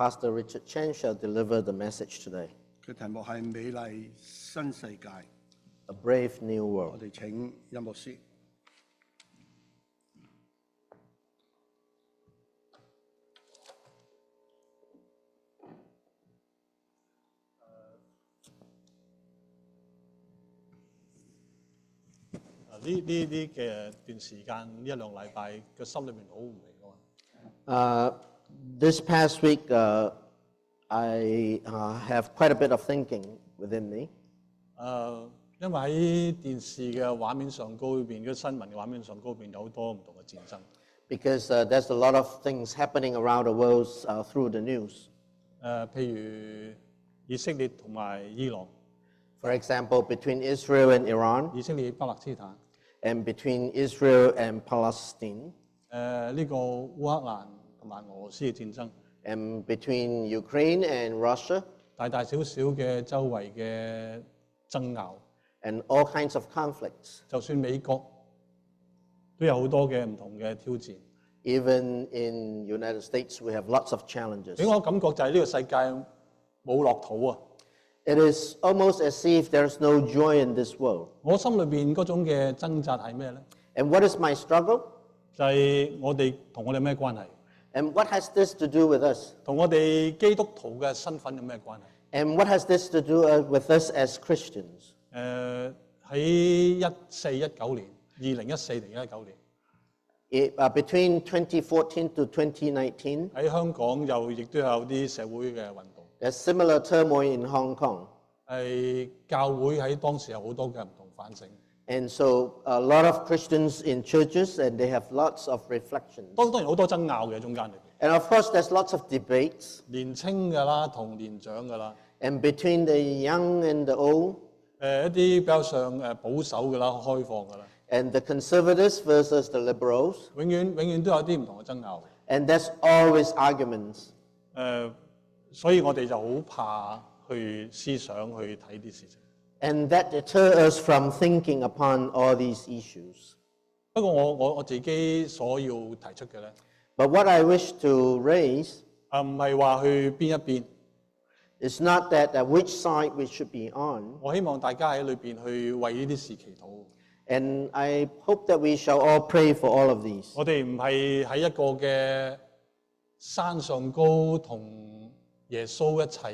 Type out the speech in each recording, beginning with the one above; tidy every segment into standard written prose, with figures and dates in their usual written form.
Pastor Richard Chen shall deliver the message today. 佢題目係美麗新世界。 A brave new 我 world. 哋請音樂師。呢嘅段時間呢一兩禮拜個心裏面好唔平安。This past week, I have quite a bit of thinking within me. 因為喺電視嘅畫面上高邊，嘅新聞嘅畫面上高邊有好多唔同嘅戰爭。Because there's a lot of things happening around the world through the news. 譬如以色列同埋伊朗， For example, between Israel and Iran, 以色列巴勒斯坦， and between Israel and Palestine, 呢個烏克蘭同埋俄羅斯嘅戰爭， and between Ukraine and Russia, 大大小小嘅周圍嘅爭拗， and all kinds of conflicts. 就算美國都有好多嘅唔同嘅挑戰。 Even in United States, we have lots of 俾 challenges. 我感覺就係呢個世界冇樂土啊！ It is almost as if there's no joy in this world. 我心裏邊嗰種嘅掙扎係咩咧？ And what is my struggle? 就係我哋同我哋咩關係？ And what has this to do with us? 同我哋基督徒嘅身份有咩關係？ And what has this to do with us as Christians? 喺2014-2019年， Between 2014 to 2019, 喺香港亦都有啲社會嘅運動， there's similar turmoil in Hong Kong. 係教會喺當時有好多嘅唔同反省。 And so a lot of Christians in churches, and they have lots of reflections. 當然好多爭拗嘅中間裏邊， And of course, there's lots of debates. 年青嘅啦同年長嘅啦， And between the young and the old, 一啲比較上保守嘅啦、開放嘅啦， and the conservatives versus the liberals, 永遠都有啲唔同嘅爭拗。 and there's always arguments. 所以我哋就好怕去思想去睇啲事情。 And that deter us from thinking upon all these issues. 不過我自己所要提出嘅咧， But what I wish to raise 唔係話去邊一邊， is not that which side we should be on. 我希望大家喺裏邊去為呢啲事祈禱。 And I hope that we shall all pray for all of these. 我哋唔係喺一個嘅山上高同耶穌一齊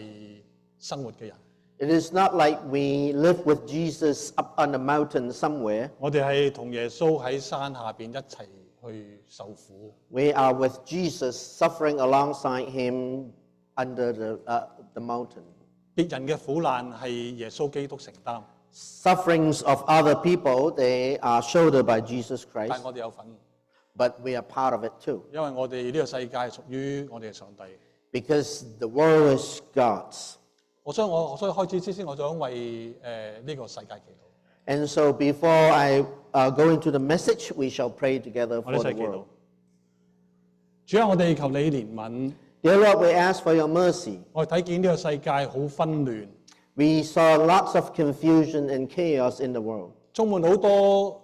生活嘅人， It is not like we live with Jesus up on the mountain somewhere. 我哋係同耶穌喺山下邊一齊去受苦。 We are with Jesus suffering alongside him under the mountain. 別人嘅苦難係耶穌基督承擔， Sufferings of other people, they are shouldered by Jesus 但 Christ, 係我哋有份， but we are part of it too. 因為我哋呢個世界係屬於我哋嘅上帝。 Because the world is God's. 所以開始之前，我想為呢個世界祈禱。 And so before I go into the message, we shall pray together 我哋 for 一 the 齊祈禱 world.。主啊，我哋求你憐憫。 Dear Lord, we ask for your mercy. 我哋睇見呢個世界好紛亂， We saw lots of confusion and chaos in the world. 充滿好多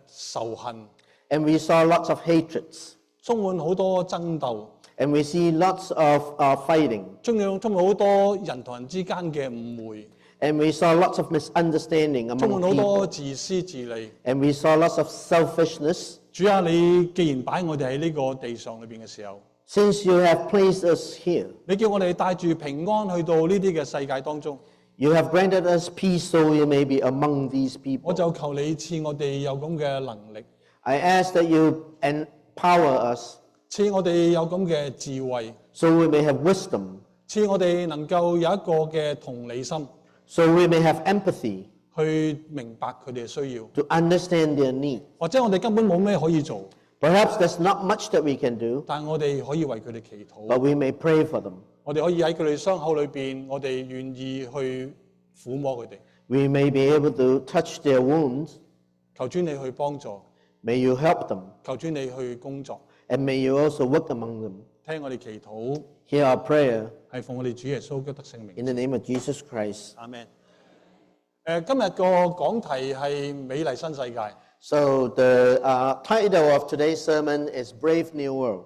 仇恨， And we saw lots of hatreds. 充滿好多爭鬥， And we see lots of fighting. 充滿好多人同人之間嘅誤會， And we saw lots of misunderstanding 充 among 滿好多 people. 自私自利。 And we saw lots of selfishness. 主啊，你既然擺我哋喺呢個地上裏邊嘅時候， Since you have placed us here, 你叫我哋帶住平安去到呢啲嘅世界當中， you have granted us peace so we may be among these 我 people. 就求你賜我哋有咁嘅能力， I ask that you empower us 賜我哋有咁嘅智慧， so we may have wisdom, 賜我哋能夠有一個嘅同理心， so we may have empathy 去明白佢哋嘅需要， to understand their need. 或者我哋根本冇咩可以做， Perhaps there's not much that we can do, 但我哋可以為佢哋祈禱， but we may pray for them. 我哋可以喺佢哋傷口裏邊，我哋願意去撫摸佢哋， We may be able to touch their wounds. 求主你去幫助， May you help them, 求主你去工作， and may you also work among them. 聽我哋祈禱， Hear our prayer 係奉我哋主耶穌基督聖名。 in the name of Jesus Christ. 阿們。今日個講題係美麗新世界。 So the title of today's sermon is Brave New World.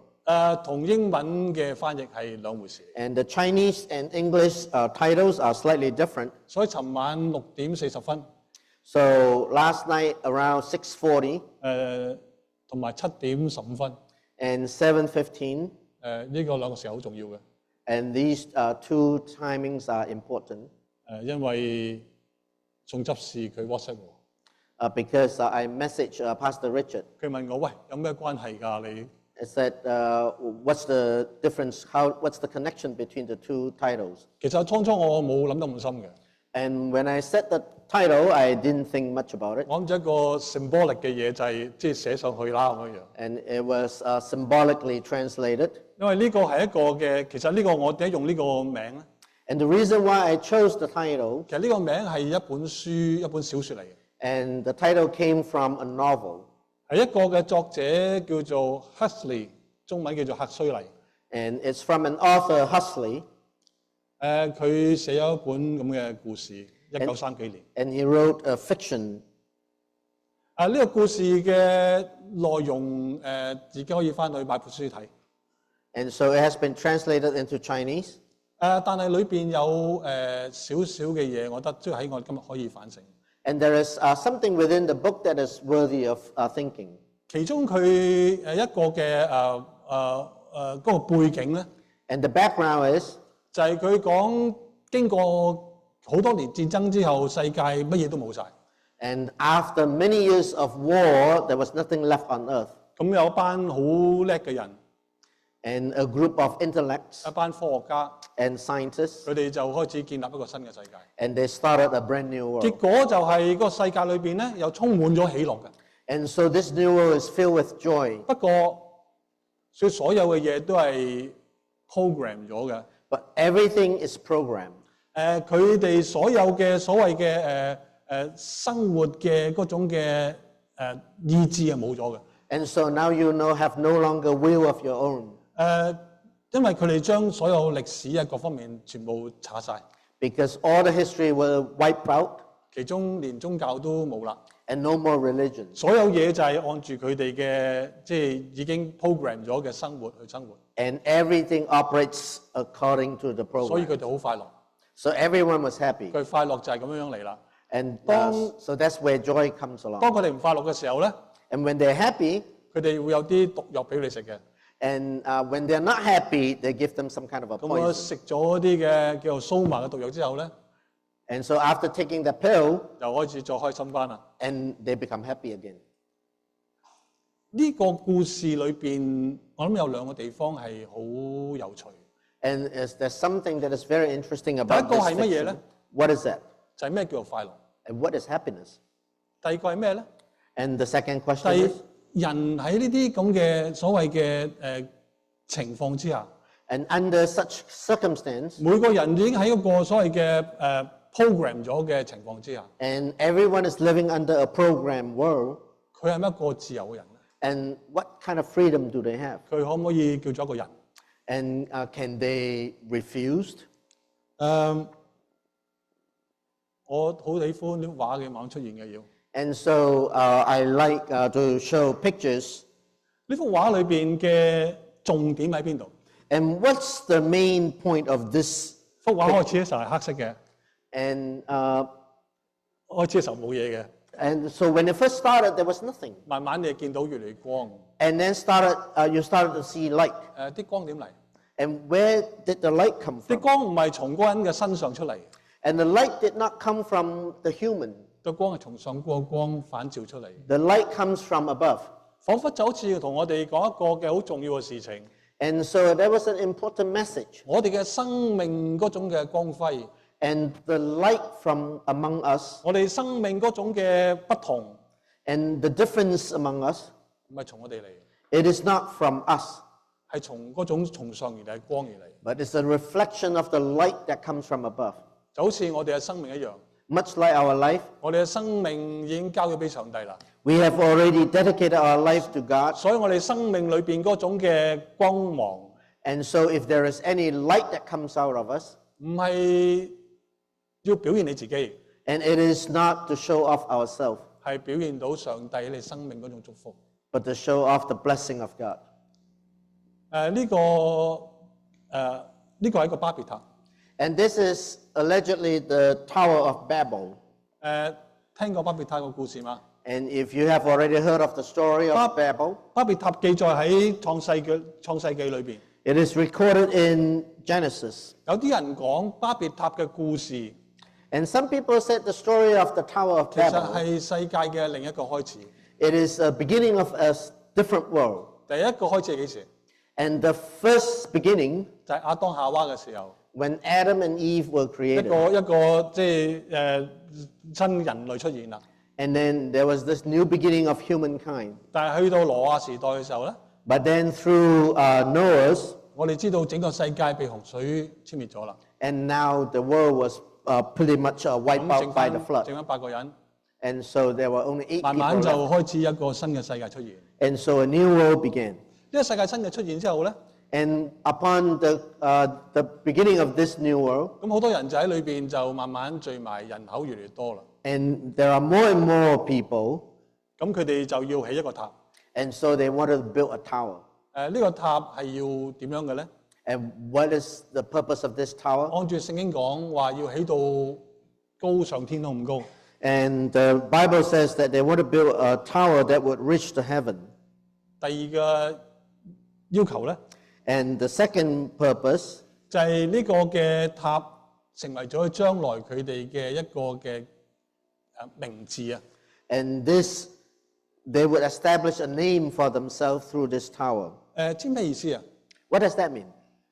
同英文嘅翻譯係兩回事。 And the Chinese and English titles are slightly different. 所以尋晚6:40， So last night around 6:40同埋7:15， and 7:15, 呢個兩個時候好重要嘅。 and these two timings are important 因為宋執事佢 WhatsApp 我， because I messaged Pastor Richard. 佢問我：喂，有咩關係㗎你？ I said, what's the difference? What's the connection between the two titles? 其實初我冇諗得咁深嘅， And when I said the title, I didn't think much about it. 我諗咗一個 symbolic 嘅嘢就係即係寫上去啦咁樣。 And it was symbolically translated. 因為呢個係一個嘅，其實呢個我點解用呢個名咧？ And the reason why I chose the title, 其實呢個名係一本書、一本小説嚟嘅， and the title came from a novel, 係一個嘅作者叫做 Huxley， 中文叫做赫胥黎。 and it's from an author, Huxley, 佢寫咗一本咁嘅故事，1930幾年。 and he wrote a fiction. 呢個故事嘅內容自己可以翻去買本書睇。 And so it has been translated into Chinese. 但係裏邊有少少嘅嘢，我覺得即係喺我今日可以反省。 And there is something within the book that is worthy of thinking. 其中佢一個嘅嗰個背景咧， And the background is 就係佢講經過好多年戰爭之後，世界乜嘢都冇晒。 and after many years of war, there was nothing left on earth. 咁有班好叻嘅人， And a group of intellects 一班科學家， and scientists, 佢哋就開始建立一個新嘅世界。 and they started a brand new 結 world. 果就係個世界裏邊咧，又充滿咗喜樂嘅。 And so this new world is filled with joy. 不過，所有嘅嘢都係 program 咗嘅。 But everything is programmed. 佢哋所有嘅所謂嘅生活嘅嗰種嘅意志係冇咗嘅。 And so now have no longer will of your own. 因為佢哋將所有歷史啊各方面全部查晒， Because all the history will wipe out 其中連宗教都冇啦。 and no more religion. 所有嘢就係按住佢哋嘅即係已經 program 咗嘅生活去生活， And everything operates according to the 所以 program. 佢哋好快樂。 So everyone was happy. 佢快樂就係咁樣嚟啦。 And當- so that's where joy comes along. 當佢哋唔快樂嘅時候咧， And when they're happy, 佢哋會有啲毒藥俾你食嘅。 and when they're not happy, they give them some kind of a 咁我 poison. 食咗啲嘅叫做蘇麻嘅毒藥之後咧， And so after taking the pill, 又開始再開心翻啦。 and they become happy again. 呢個故事裏邊，我諗有兩個地方係好有趣， And there's something that is very interesting 第一 about 個 this 係乜嘢 fiction. 咧？ What is that? 就係咩叫做快樂。 And what is happiness? 第二個係咩咧？ And the second question 第 is, 人喺呢啲咁嘅所謂嘅情況之下， and under such circumstance, 每個人已經喺一個所謂嘅program 咗嘅情況之下， and everyone is living under a program world, 佢係咪一個自由嘅人咧？ and what kind of freedom do they have? 佢可唔可以叫做一個人？ And can they refuse? 我好喜歡啲畫嘅猛出現嘅要。 And so I like to show pictures. 呢幅畫裏邊嘅重點喺邊度？ And what's the main point of this? 幅畫開始嘅時候係黑色嘅， And 開始嘅時候冇嘢嘅， and so when it first started, there was nothing. 慢慢你見到越嚟越光。 And then you started to see light. 啲光點嚟？ And where did the light come 啲 from? 光唔係從嗰個人嘅身上出嚟， And the light did not come from the human. 個光係從上個光反照出嚟， The light comes from above. 彷彿就好似同我哋講一個嘅好重要嘅事情。 And so there was an important message. 我哋嘅生命嗰種嘅光輝， And the light from among us 我哋生命嗰種嘅不同， and the difference among us, 唔係從我哋嚟， it is not from us, 係從嗰種從上而嚟嘅光而嚟。 but it's a reflection of the light that comes from above. 就好似我哋嘅生命一樣， Much like our life, 我哋嘅生命已經交咗俾上帝啦。 we have already dedicated our life to God. 所以我哋生命裏邊嗰種嘅光芒， And so if there is any light that comes out of us, 唔係要表現你自己， and it is not to show off ourselves, 係表現到上帝喺你生命嗰種祝福。 but to show off the blessing of God. 呢個係一個巴別塔。 And this is allegedly the Tower of Babel. 聽過巴別塔個故事嗎？ And if you have already heard of the story of Babel, 巴別塔記載喺創世記裏邊。 it is recorded in Genesis. 有啲人講巴別塔嘅故事 And some people said the story of the Tower of 其實 Babel, 係世界嘅另一個開始。 it is a beginning of a different world. 第一個開始係幾時？ And the first beginning, 就係亞當夏娃嘅時候， when Adam and Eve were 一 created. 個即係新人類出現啦。 And then there was this new beginning of humankind. 但係去到挪亞時代嘅時候咧， But then through Noah's, 我哋知道整個世界被洪水殲滅咗啦。 and now the world was pretty much wiped 咁 out by the flood. 剩翻8個人， And so there were only 8慢慢 people 就 left. 開始一個新嘅世界出現。呢 And so a new world began. 個世界新嘅出現之後咧， And upon the beginning of this new world, 咁好多人就喺裏邊就慢慢聚埋，人口越嚟越多啦。 and there are more and more people, 咁佢哋就要起一個塔。 and so they wanted to build a tower. 呢個塔係要點樣嘅咧？ And what is the purpose of this tower? 按住聖經講話要起到高上天空咁高。 And the Bible says that they want to build a tower that would reach to heaven. 第二個要求咧， And the second purpose 就係呢個嘅塔成為咗將來佢哋嘅一個嘅名字啊。 And this, they would establish a name for themselves through this tower. 知咩意思啊？ What does that mean?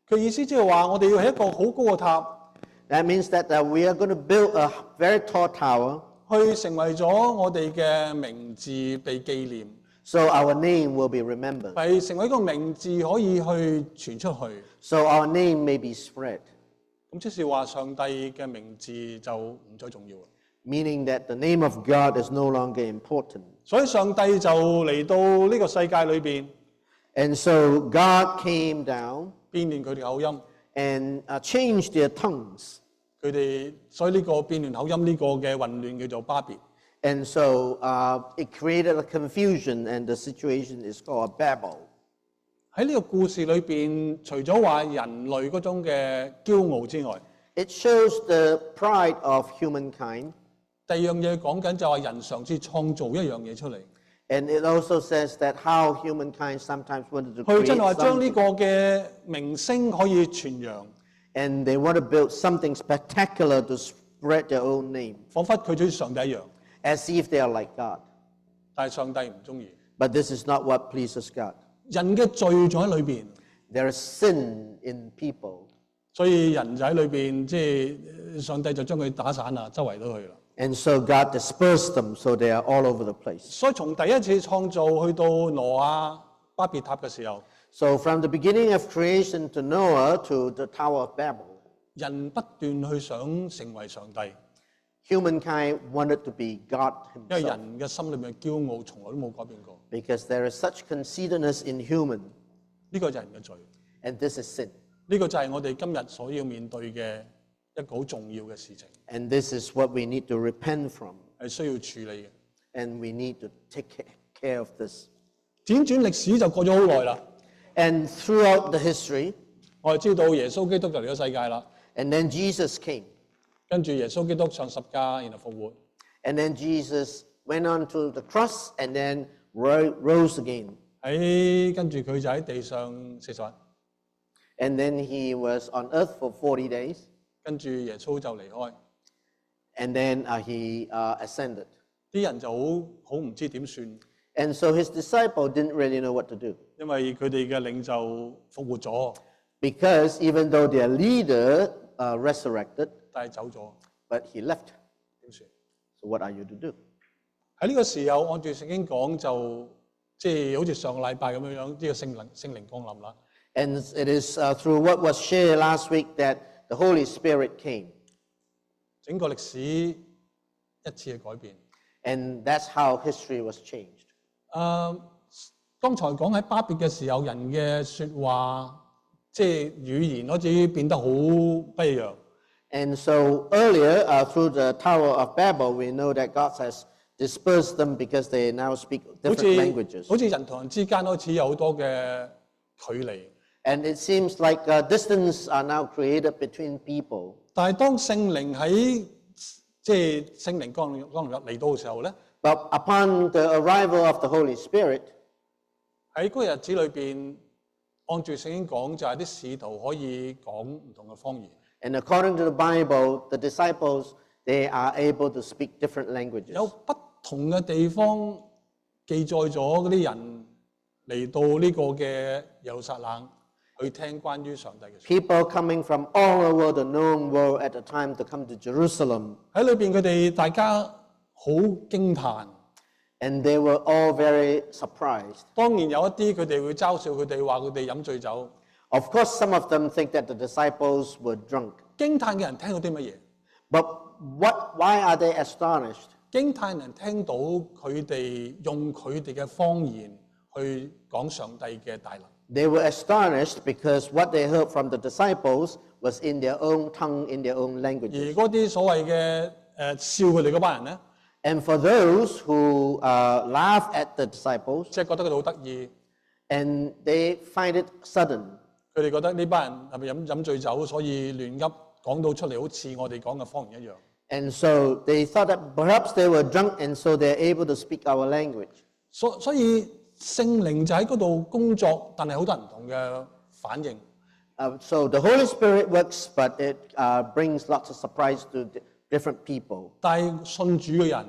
佢意思即係話我哋要起一個好高嘅塔， That means that we are going to build a very tall tower 去成為咗我哋嘅名字被紀念， so our name will be remembered, 係成為一個名字可以去傳出去。 so our name may be spread, 咁即是話上帝嘅名字就唔再重要啦。 meaning that the name of God is no longer important. 所以上帝就嚟到呢個世界裏邊， And so God came down 變亂佢哋口音。 and changed their tongues. 佢哋所以呢個變亂口音呢個嘅混亂叫做巴別。 And so it created a confusion, and the situation is called Babel. 喺呢個故事裏邊，除咗話人類嗰種嘅驕傲之外， It shows the pride of humankind, 第二樣嘢講緊就係人嘗試創造一樣嘢出嚟， and it also says that how humankind sometimes wanted to 佢 create 真係話將呢 something, 個嘅名聲可以傳揚， and they want to build something spectacular to spread their own name, 彷彿佢好似上帝一樣。 as if they are like God. 但係上帝唔中意， But this is not what pleases God. 人嘅罪仲喺裏邊， There is sin in people, 所以人就喺裏邊，即係上帝就將佢打散啦，周圍都去啦。 and so God dispersed them, so they are all over the place. 所以從第一次創造去到挪亞巴別塔嘅時候， So from the beginning of creation to Noah to the Tower of Babel, 人不斷去想成為上帝， humankind wanted to be God 因為 himself, 人嘅心裏面嘅驕傲從來都冇改變過。 because there is such conceitedness in human, 呢個就係人嘅罪， and this is sin. 呢個就係我哋今日所要面對嘅一個好重要嘅事情， And this is what we need to repent from, 係需要處理嘅。 and we need to take care of this. 輾轉歷史就過咗好耐啦， And throughout the history, 我哋知道耶穌基督就嚟咗世界啦， and then Jesus came, 跟住耶穌基督上十架，然後復活。 and then Jesus went on to the cross, and then rose again. 跟住佢就喺地上40日， And then he was on earth for 40 days, 跟住耶穌就離開， and then he ascended. 啲人就好唔知點算， And so his disciple didn't really know what to do, 因為佢哋嘅領袖復活咗， because even though their leader resurrected, 但係走咗， but he left. 點算？ So what are you to do? 喺呢個時候，按住聖經講就即係好似上個禮拜咁樣樣，呢個聖靈降臨啦。 And it is through what was shared last week that the Holy Spirit came. 整個歷史一次嘅改變。 And that's how history was changed. 剛才講喺巴別嘅時候，人嘅説話即係語言開始變得好不一樣。 And so earlier, through the Tower of Babel, we know that God has dispersed them because they now speak 好 different 似 languages. 好似人同人之間開始有好多嘅距離。And it seems like distance are now created between people. 但係當聖靈喺即係聖靈降臨嚟到嘅時候咧， But upon the arrival of the Holy Spirit, 喺嗰個日子裏邊，按住聖經講就係啲使徒可以講唔同嘅方言。 and according to the Bible, the disciples, they are able to speak different languages. 有不同嘅地方記載咗嗰啲人嚟到呢個嘅耶路撒冷去聽關於上帝嘅説。 People coming from all over the known world at the time to come to Jerusalem, 喺裏邊佢哋大家好驚歎。 and they were all very surprised. 當然有一啲佢哋會嘲笑佢哋，話佢哋飲醉酒。 Of course, some of them think that the disciples were drunk. 驚歎嘅人聽到啲乜嘢？ But why are they astonished? 驚歎人聽到佢哋用佢哋嘅方言去講上帝嘅大能。 They were astonished because what they heard from the disciples was in their own tongue, in their own 而 languages. 嗰啲所謂嘅笑佢哋嗰班人咧， And for those who laugh at the disciples 即係覺得佢哋好得意， and they find it sudden, 佢哋覺得呢班人係咪飲醉酒，所以亂噏講到出嚟，好似我哋講嘅方言一樣。 and so they thought that perhaps they were drunk and so they're able to speak our language. 所以聖靈就喺嗰度工作，但係好多人唔同嘅反應。 So the Holy Spirit works, but it brings lots of surprise to different people. 但係信主嘅人，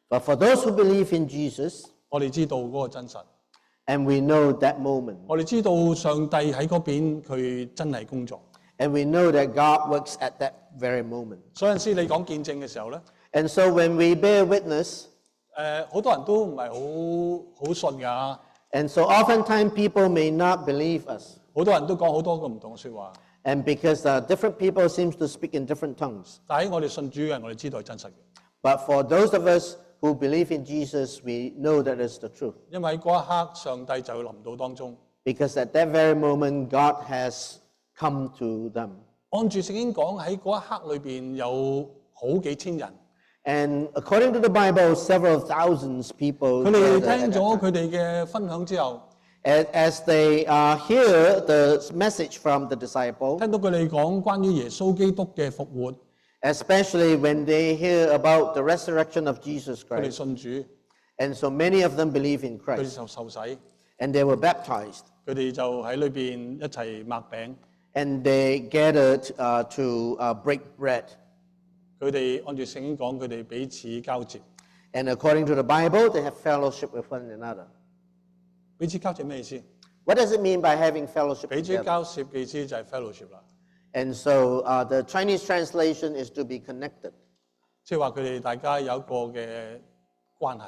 But for those who believe in Jesus, 我哋知道嗰個真實， and we know that moment, 我哋知道上帝喺嗰邊佢真係工作。 and we know that God works at that very moment. 所以有陣時你講見證嘅時候咧， And so when we bear witness, 好多人都唔係好信㗎， and so oftentimes people may not believe us, 好多人都講好多個唔同嘅説話。 and because different people seems to speak in different tongues. 但係我哋信主嘅人，我哋知道係真實嘅， But for those of us who believe in Jesus, we know that it's the truth. 因為喺嗰一刻上帝就會臨到當中。 Because at that very moment, God has come to them. 按住聖經講，喺嗰一刻裏邊有好幾千人， And according to the Bible, several thousands people 佢哋 gathered at 聽 that 咗 time. 佢哋嘅分享之後， As they hear the message from the disciple, 聽到佢哋講關於耶穌基督嘅復活， especially when they hear about the resurrection of Jesus 佢哋 Christ. 信主， And so many of them believe in 佢哋 Christ. 就受洗， And they were baptized. 佢哋就喺裏邊一齊擘餅， And they gathered to break bread. 佢哋按住聖經講，佢哋彼此交接。 And according to the Bible, they have fellowship with one another. 彼此交接咩意思？ What does it mean by having fellowship 彼此 together? 交接嘅意思就係 fellowship 啦， And so the Chinese translation is to be connected, 即係話佢哋大家有一個嘅關係。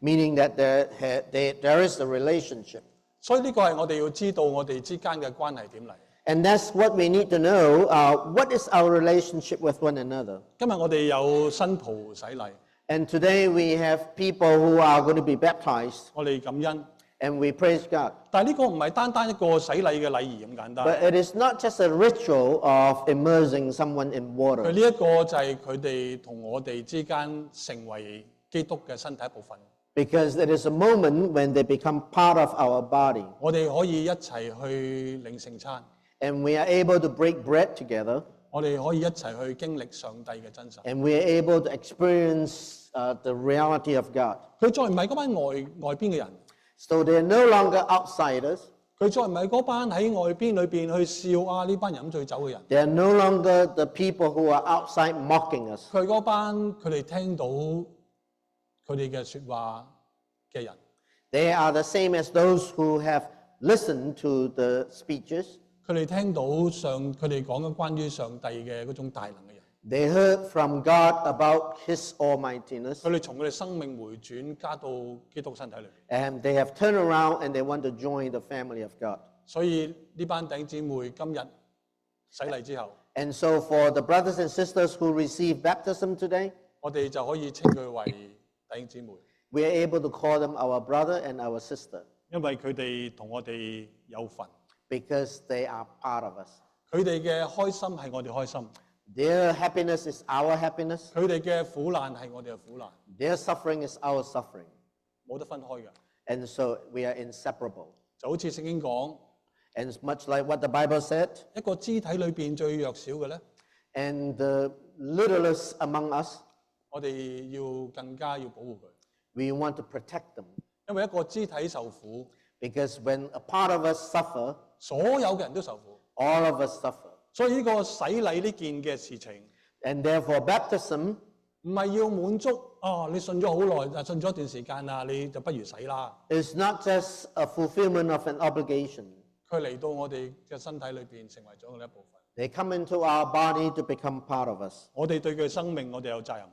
meaning that there is a relationship. 所以呢個係我哋要知道我哋之間嘅關係點嚟。 And that's what we need to know. What is our relationship with one another? 今日我哋有新袍洗禮， And today we have people who are going to be baptized, 我哋感恩。 and we praise God. 但係呢個唔係單單一個洗禮嘅禮儀咁簡單， But it is not just a ritual of immersing someone in 佢 water. 呢一個就係佢哋同我哋之間成為基督嘅身體一部分。 Because it is a moment when they become part of our body. 我哋可以一齊去領聖餐， And we are able to break bread together. 我哋可以一齊去經歷上帝嘅真實。 And we are able to experience the reality of God. 佢再唔係嗰班外邊嘅人， So they are no longer outsiders. 佢再唔係嗰班喺外邊裏邊去笑啊呢班飲醉酒嘅人， They are no longer the people who are outside mocking us. 佢嗰班佢哋聽到佢哋嘅説話嘅人， They are the same as those who have listened to the speeches. 佢哋聽到佢哋講緊關於上帝嘅嗰種大能嘅人， They heard from God about His almightiness. 佢哋從佢哋生命回轉加到基督身體裏邊。 And they have turned around and they want to join the family of God. 所以呢班弟兄姊妹今日洗禮之後， And so for the brothers and sisters who receive baptism today, 我哋就可以稱佢為弟兄姊妹， we are able to call them our brother and our sister 因為佢哋同我哋有份， because they are part of us. 佢哋嘅開心係我哋開心， Their happiness is our happiness. 佢哋嘅苦難係我哋嘅苦難， Their suffering is our suffering. 冇得分開嘅。 And so we are inseparable. 就好似聖經講， And it's much like what the Bible said, 一個肢體裏邊最弱小嘅咧， and the littlest among us, 我哋要更加要保護佢， we want to protect them. 因為一個肢體受苦， Because when a part of us suffer, 所有嘅人都受苦。 all of us suffer. 所以呢個洗禮呢件嘅事情， And therefore, baptism 唔係要滿足你信咗好耐，信咗一段時間啦，你就不如洗啦。 is not just a fulfillment of an obligation. 佢嚟到我哋嘅身體裏邊，成為咗我哋一部分。 They come into our body to become part of us. 我哋對佢嘅生命，我哋有責任。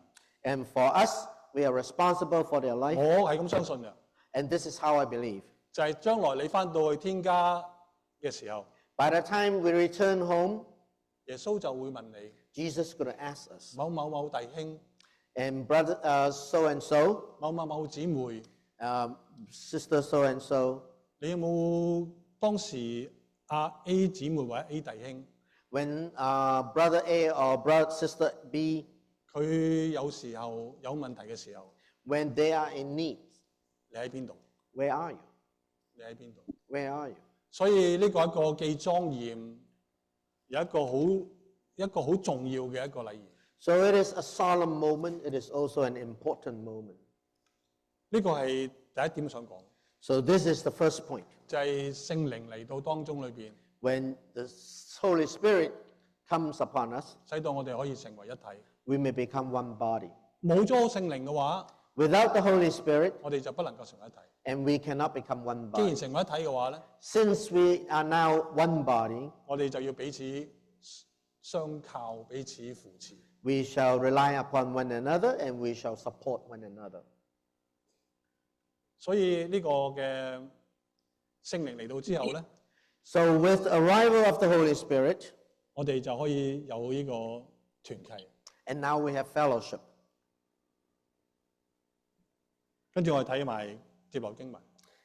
And for us, we are responsible for their life. 我係咁相信嘅， And this is how I believe. 就係將來你翻到去天家嘅時候， By the time we return home, 耶穌就會問你 Jesus is going to ask us, 某某某弟兄、 and brother so and so, 某某某姊妹， sister so and so, 你有冇當時A 姊妹或者 A 弟兄， when brother A or brother sister B, 佢有時候有問題嘅時候， when they are in need, 你喺邊度？ where are you? 你喺邊度？ Where are you? 所以呢個一個既莊嚴，有一個好重要嘅一個禮儀。 So it is a solemn moment. It is also an important moment. 呢個係第一點想講， So this is the first point. 就係聖靈嚟到當中裏邊， When the Holy Spirit comes upon us, 使到我哋可以成為一體。 we may become one body. 冇咗聖靈嘅話， Without the Holy Spirit, 我哋就不能夠成為一體。 and we cannot become one 既然 body. 成為一體嘅話咧， Since we are now one body, 我哋就要彼此相靠，彼此扶持。 we shall rely upon one another and we shall support one another. 所以呢個嘅聖靈嚟到之後咧， So with the arrival of the Holy Spirit, 我哋就可以有呢個團契。 and now we have fellowship. 跟住我哋睇埋接落經文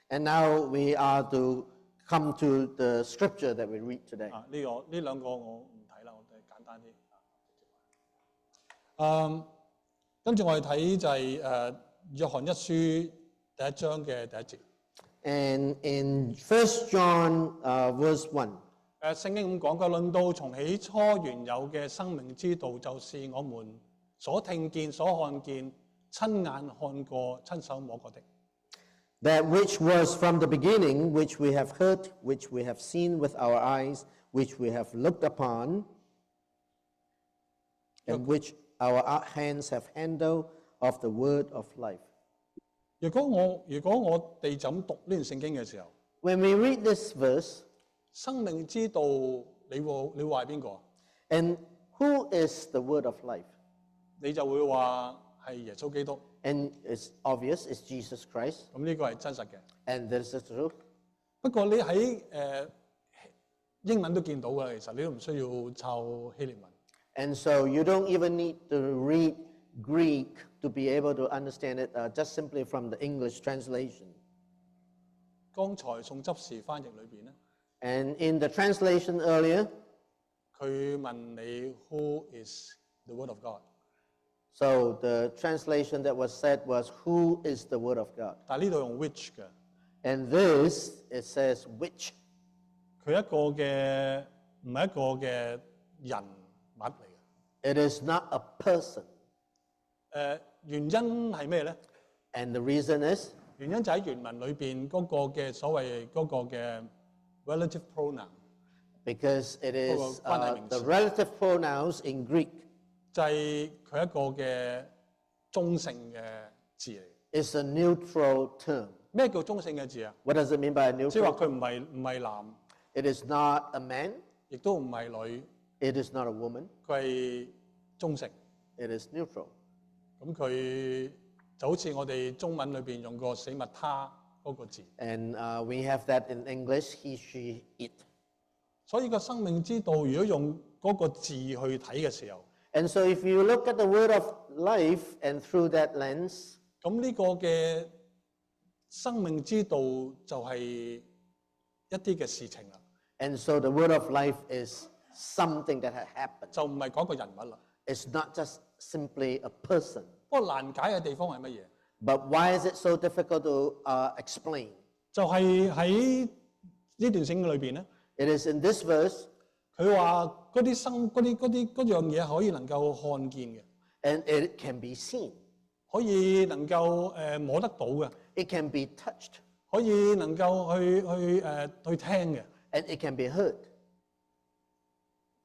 And now we are to come to the scripture that we read today. 呢兩個我唔睇啦，我哋簡單啲。跟住我哋睇就係約翰一書第一章嘅第一節。 And in 1 John verse 1, 聖經咁講嘅，論到從起初原有嘅生命之道，就是我們所聽見、所看見、親眼看過、親手摸過的。 that which was from the beginning, which we have heard, which we have seen with our eyes, which we have looked upon, and which our hands have handled of the word of life. 如果我哋就咁讀呢段聖經嘅時候， When we read this verse, 生命之道，你會話係邊個？ and who is the word of life? 你就會話係耶穌基督。 And it's obvious, it's Jesus Christ, 咁呢個係真實嘅。 and this is true. 不過你喺英文都見到㗎，其實你都唔需要抄希臘文。 And so you don't even need to read Greek to be able to understand it just simply from the English translation. 剛才宋執事翻譯裏邊咧， And in the translation earlier, 佢問你 Who is the Word of God？ so the translation that was said was, who is the word of God? 但係呢度用 which 嘅， And this, it says, which. 佢一個嘅唔係一個嘅人物嚟嘅。 It is not a person. 原因係咩咧？ And the reason is, 原因就喺原文裏邊嗰個嘅所謂嗰個嘅 relative pronoun， because it is關係名詞。 the relative pronouns in Greek 就係佢一個嘅中性嘅字嚟。 is a neutral term. 咩叫中性嘅字啊？ What does it mean by a 即係話 neutral? 佢唔係男， It is not a man. 亦都唔係女， It is not a woman. 佢係中性。 It is neutral. 咁佢就好似我哋中文裏邊用個死物他嗰個字。 And we have that in English, he, she, it. 所以個生命之道，如果用嗰個字去睇嘅時候， And so if you look at the word of life and through that lens, 咁呢個嘅生命之道就係一啲嘅事情啦， and so the word of life is something that had happened. 就唔係講個人物啦。 It's not just simply a person. 不過難解嘅地方係乜嘢？ But why is it so difficult to explain? 就係喺呢段聖經裏邊咧， It is in this verse, 佢話嗰樣嘢可以能夠看見嘅， and it can be seen, 可以能夠摸得到嘅， it can be touched, 可以能夠去聽嘅。 and it can be heard.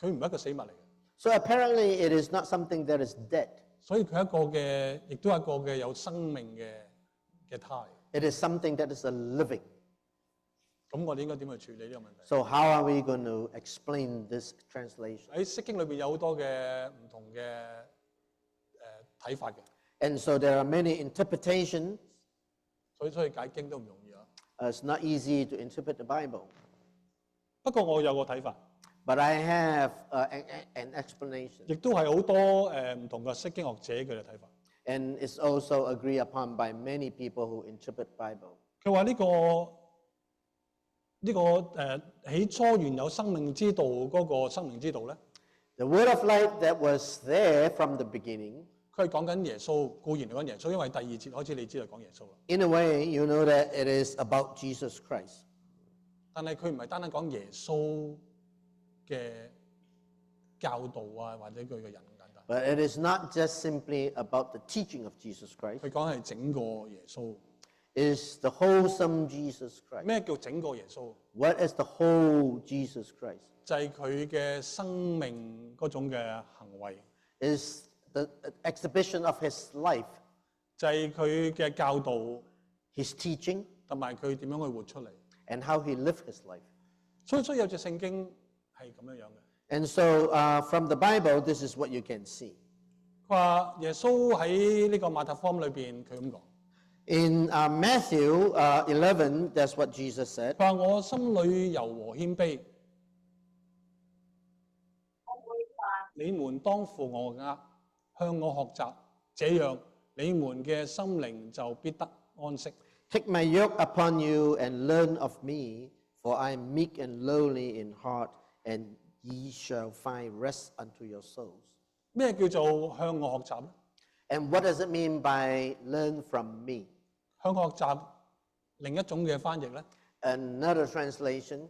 佢唔係一個死物嚟嘅， So apparently it is not something that is dead. 所以佢係一個嘅，亦都係一個嘅有生命嘅胎。 It is something that is a living. 咁我哋應該點去處理呢個問題？ So how are we going to explain this translation? 喺釋經裏邊有好多嘅唔同嘅睇法嘅， And so there are many interpretations. 所以解經都唔容易啊。 It's not easy to interpret the Bible. 不過我有個睇法， But I have an explanation. 亦都係好多唔同嘅釋經學者佢哋睇法。 And it's also agreed upon by many people who interpret Bible. 佢話呢個起初原有生命之道嗰個生命之道咧， The word of life that was there from the beginning, 佢係講緊耶穌，固然係講耶穌，因為第二節開始你知道講耶穌啦。 in a way, you know that it is about Jesus Christ. 但係佢唔係單單講耶穌嘅教導啊，或者佢嘅人咁簡單。 But it is not just simply about the teaching of Jesus Christ. 佢講係整個耶穌。 It is the wholesome Jesus Christ. 咩叫整個耶穌？ What is the whole Jesus Christ? 就係佢嘅生命嗰種嘅行為， It is the exhibition of his life, 就係佢嘅教導 his teaching, 同埋佢點樣去活出嚟。 and how he lived his life. 所以有隻聖經係咁樣嘅。 And so from the Bible, this is what you can see. 佢話耶穌喺呢個馬太福音裏邊，佢咁講。 In Matthew 11, that's what Jesus said. 佢話我心裏柔和謙卑，你們當負我嘅軛，向我學習，這樣你們嘅心靈就必得安息。 Take my yoke upon you and learn of me, for I am meek and lowly in heart, and ye shall find rest unto your souls. 咩叫做向我學習咧？ And what does it mean by learn from me? 向我學習另一種嘅翻譯咧， Another translation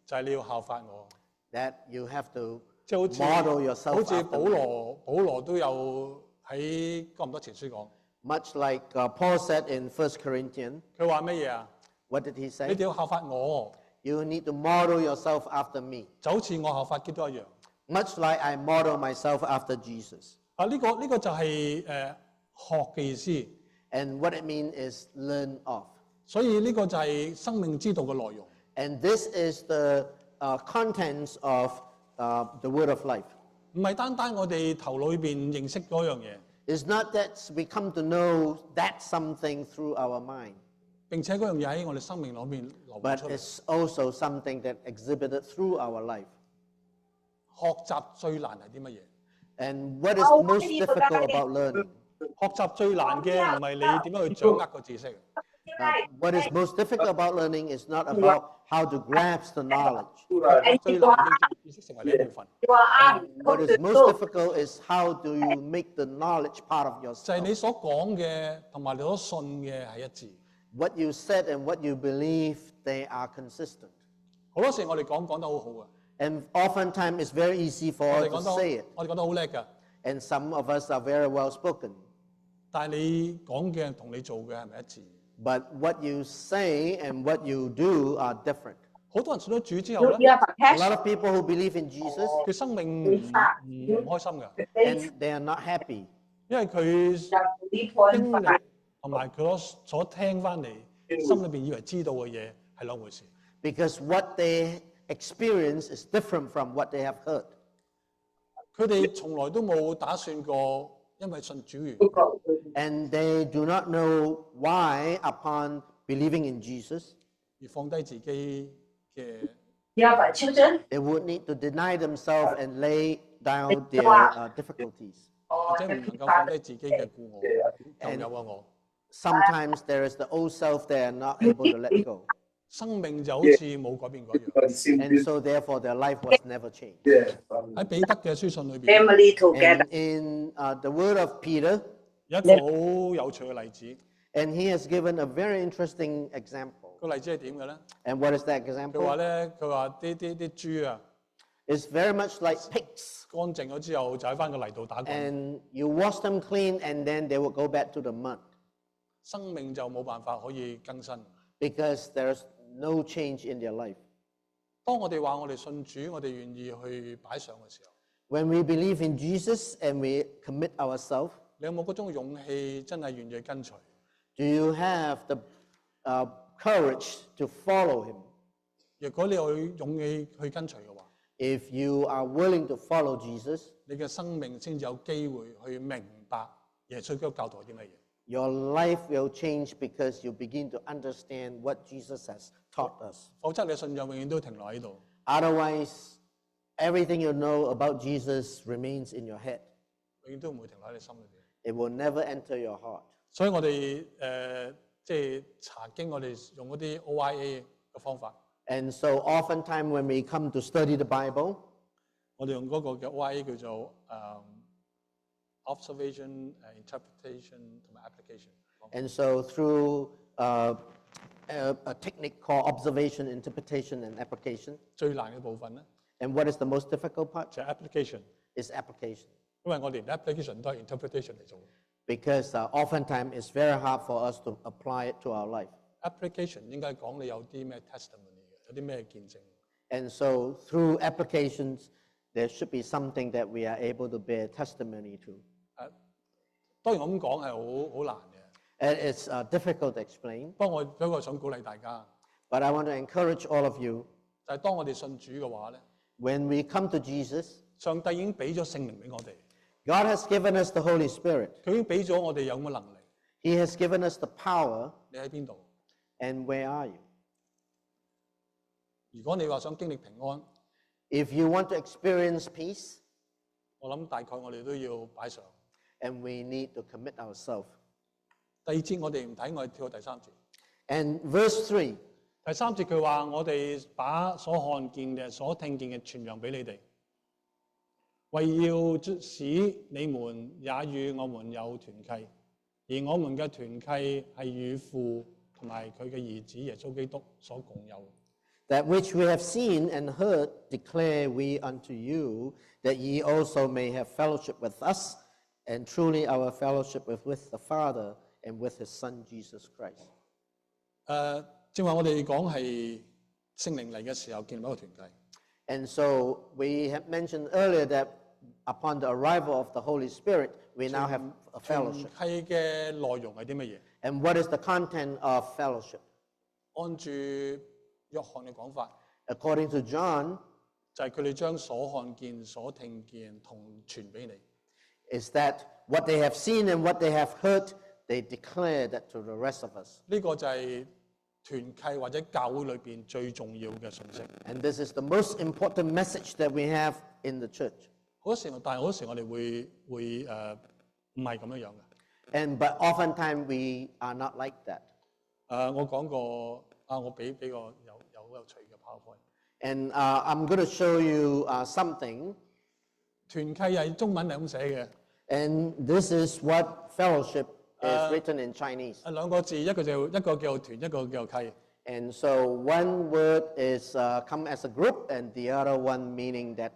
就係你要效法我， that you have to 即係好似 model yourself 好似 after 保 me. 羅都有喺哥林多前書講， Much like Paul said in 1 Corinthians, 佢話乜嘢啊？ what did he 你 say? 哋要效法我， You need to model yourself after me, 就好似我效法基督一樣。 much like I model myself after Jesus. 啊，呢個就係學嘅意思， And what it means is learn of. 所以呢個就係生命之道嘅內容。 And this is the contents of the word of life. 唔係單單我哋頭腦裏邊認識嗰樣嘢， It's not that we come to know that something through our mind, 並且嗰樣嘢喺我哋生命裏邊流 but 出嚟。 it's also something that exhibited through our life. 學習最難係啲乜嘢？ And what is most difficult about learning? 學習最難嘅唔係你點樣去掌握個知識， What is most difficult about learning is not about how to grasp the knowledge. 最難嘅知識成為你一部分， What is most difficult is how do you make the knowledge part of 就係 yourself. 你所講嘅同埋你所信嘅係一致。 What you said and what you believe, they are consistent. 好多時我哋講得好好嘅， And oftentimes it's very easy for 我 us 哋 to 講 say 得 it. 我哋講得好叻㗎， And some of us are very well spoken. 但係你講嘅同你做嘅係咪一致？ But what you say and what you do are different. 好多人信咗主之後咧， A lot of people who believe in Jesus, 佢生命唔開心㗎， and they are not happy 因為佢經歷同埋佢所聽翻嚟，心裏邊以為知道嘅嘢係兩回事。 because what they experience is different from what they have heard. 佢哋從來都冇打算過，因為信主而 And they do not know why, upon believing in Jesus, 放低自己嘅， they would need to deny themselves and lay down their difficulties. 或者唔能夠放低自己嘅故我，舊有嘅我。 Sometimes there is the old self they are not able to let go. 生命就好似冇改變過一樣。 And so therefore their life was never changed. 喺彼得嘅書信裏邊， And in the word of Peter, 有一個好有趣嘅例子， and he has given a very interesting example. 個例子係點嘅咧？ And what is that 佢話 example? 咧，佢話啲豬啊， It's very much like pigs. 乾淨咗之後就喺翻個泥度打滾， And you wash them clean and then they will go back to the mud 生命就冇辦法可以更新。 because there's no change in their life. 當我哋話我哋信主，我哋願意去擺上嘅時候， When we believe in Jesus and we commit ourselves, 你有冇嗰種勇氣真係願意跟隨？ do you have the courage to follow him? 若果你有勇氣去跟隨嘅話， If you are willing to follow Jesus, 你嘅生命先至有機會去明白耶穌基督教導啲乜嘢。 your life will change because you begin to understand what Jesus has taught us. 否則你嘅信仰永遠都停留喺度。 Otherwise, everything you know about Jesus remains in your head. 永遠都唔會停留喺你心裏邊。 It will never enter your heart. 所以我哋即係查經，我哋用嗰啲 OIA 嘅方法， And so oftentimes when we come to study the Bible, 我哋用嗰個嘅 OIA 叫做observation、interpretation 同埋 application。 and so through a technique called observation, interpretation, and application. 最難嘅部分咧 And what is the most difficult part? 就係 application， Is application. 因為我哋連 application 都係 interpretation 嚟做。 Because oftentimes it's very hard for us to apply it to our life. application 應該講你有啲咩 testimony 嘅，有啲咩見證。 And so through applications, there should be something that we are able to bear testimony to. 當然我咁講係好難嘅， And it's difficult to explain, 不過我想鼓勵大家， but I want to encourage all of you, 就係當我哋信主嘅話咧， when we come to Jesus, 上帝已經俾咗聖靈俾我哋， God has given us the Holy Spirit. 佢已經俾咗我哋有咁嘅能力。 He has given us the power. 你喺邊度？ And where are you? 如果你話想經歷平安， If you want to experience peace, 我諗大概我哋都要擺上。 and we need to commit ourselves. 第二節我哋唔睇，我哋跳到第三節。 And verse 3, 第三節佢話：我哋把所看見嘅、所聽見嘅傳揚俾你哋，為要使你們也與我們有團契，而我們嘅團契係與父同埋佢嘅兒子耶穌基督所共有。 that which we have seen and heard declare we unto you, that ye also may have fellowship with us, and truly our fellowship with the Father and with his Son Jesus Christ. 正話我哋講係聖靈嚟嘅時候建立一個團契。 And so we have mentioned earlier that upon the arrival of the Holy Spirit, we now have a 團 fellowship. 契嘅內容係啲乜嘢？ And what is the content of fellowship? 按住約翰嘅講法， According to John, 就係佢哋將所看見、所聽見同傳俾你。 is that what they have seen and what they have heard, they declare that to the rest of us. 呢個就係團契或者教會裏邊最重要嘅信息。 And this is the most important message that we have in the church. 好多時，但係好多時我哋會唔係咁樣樣嘅。 But oftentimes we are not like that. 我講過我俾個有趣嘅 PowerPoint。 And I'm going to show you something. 團契係中文係咁寫嘅， And this is what fellowship is written in Chinese. 兩個字，一個叫團，一個叫契。 And so one word is come as a group, and the other one meaning that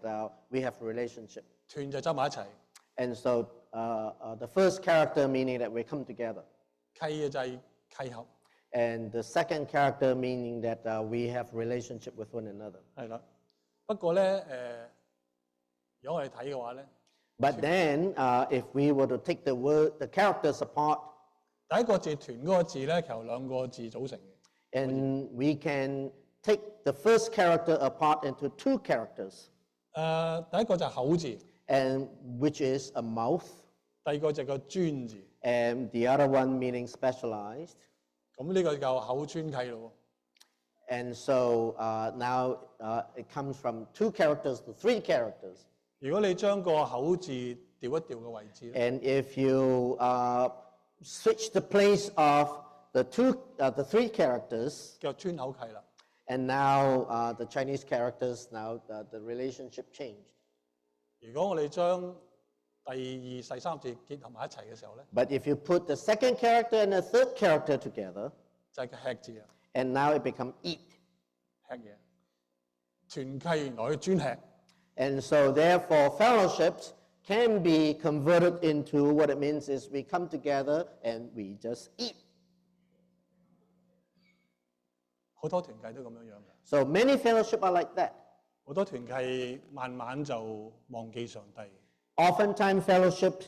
we have relationship. 團就走埋一齊， And so the first character meaning that we come together. 契嘅就係契合， And the second character meaning that we have relationship with one another. 係啦。不過咧如果我哋睇嘅話咧， But then if we were to take the characters apart, 第一個字團嗰個字咧，其實由兩個字組成嘅。 and we can take the first character apart into two characters, 第一個就係口字， and which is a mouth, 第二個就係個專字。 and the other one meaning specialized. 咁呢個就口專契咯。 And so now it comes from two characters to three characters. 如果你將個口字調一調嘅位置咧， And if you switch the place of the three characters, 叫專口契啦。 and now the Chinese characters, now the relationship changed. 如果我哋將第二、第三字結合埋一齊嘅時候咧， But if you put the second character and the third character together, 就係個吃字啦。and now it become eat. 吃嘢。團契原來係專吃， And so therefore fellowships can be converted into what it means is we come together and we just eat. 好多團契都咁樣樣嘅。 So many fellowship are like that. 好多團契慢慢就忘記上帝， Oftentimes fellowship,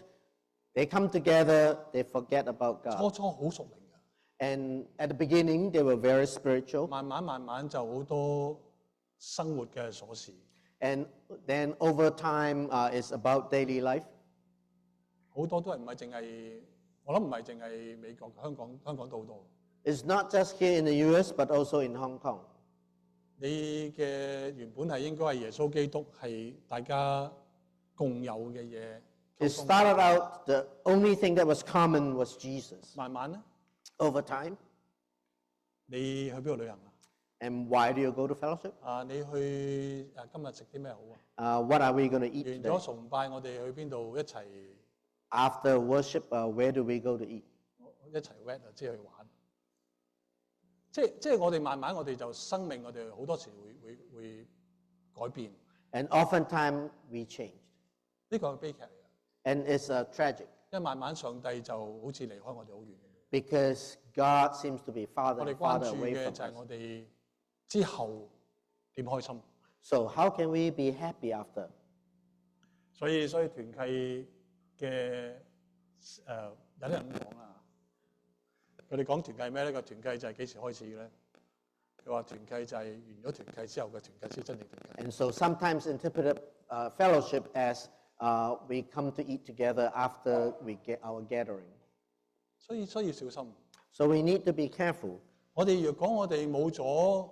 they come together, they forget about 初 God. 初好熟靈嘅， And at the beginning, they were very spiritual. 慢慢就好多生活嘅瑣事， And then over time, it's about daily life. 好多都係唔係淨係，我諗唔係淨係美國、香港都好多。 It's not just here in the US, but also in Hong Kong. 你嘅原本係應該係耶穌基督，係大家共有嘅嘢。 It started out, the only thing that was common was Jesus. 慢慢咧， Over time, 你去邊度旅行啊？ and why do you go to fellowship? 你去今日食啲咩好啊？ What are we going to eat 完 today? 咗崇拜，我哋去邊度一齊 After worship, where do we go to eat? 一齊 wet 啊，即係去玩。即係我哋慢慢，我哋就生命，我哋好多時會改變。 And oftentimes we changed. 呢個係悲劇嚟嘅， And it's tragic 因為慢慢上帝就好似離開我哋好遠。 because God seems to be 我 farther 哋 and 關 farther 注 away 嘅 from 就係 us. 我哋之後點開心。 So how can we be happy after? 所以團契嘅有啲人咁講啊，佢哋講團契咩咧？個團契就係幾時開始嘅咧？佢話團契就係完咗團契之後嘅團契先真正團契。 And so sometimes interpreted fellowship as we come to eat together after we get our gathering. 所以要小心。 So we need to be careful. 我哋若果我哋冇咗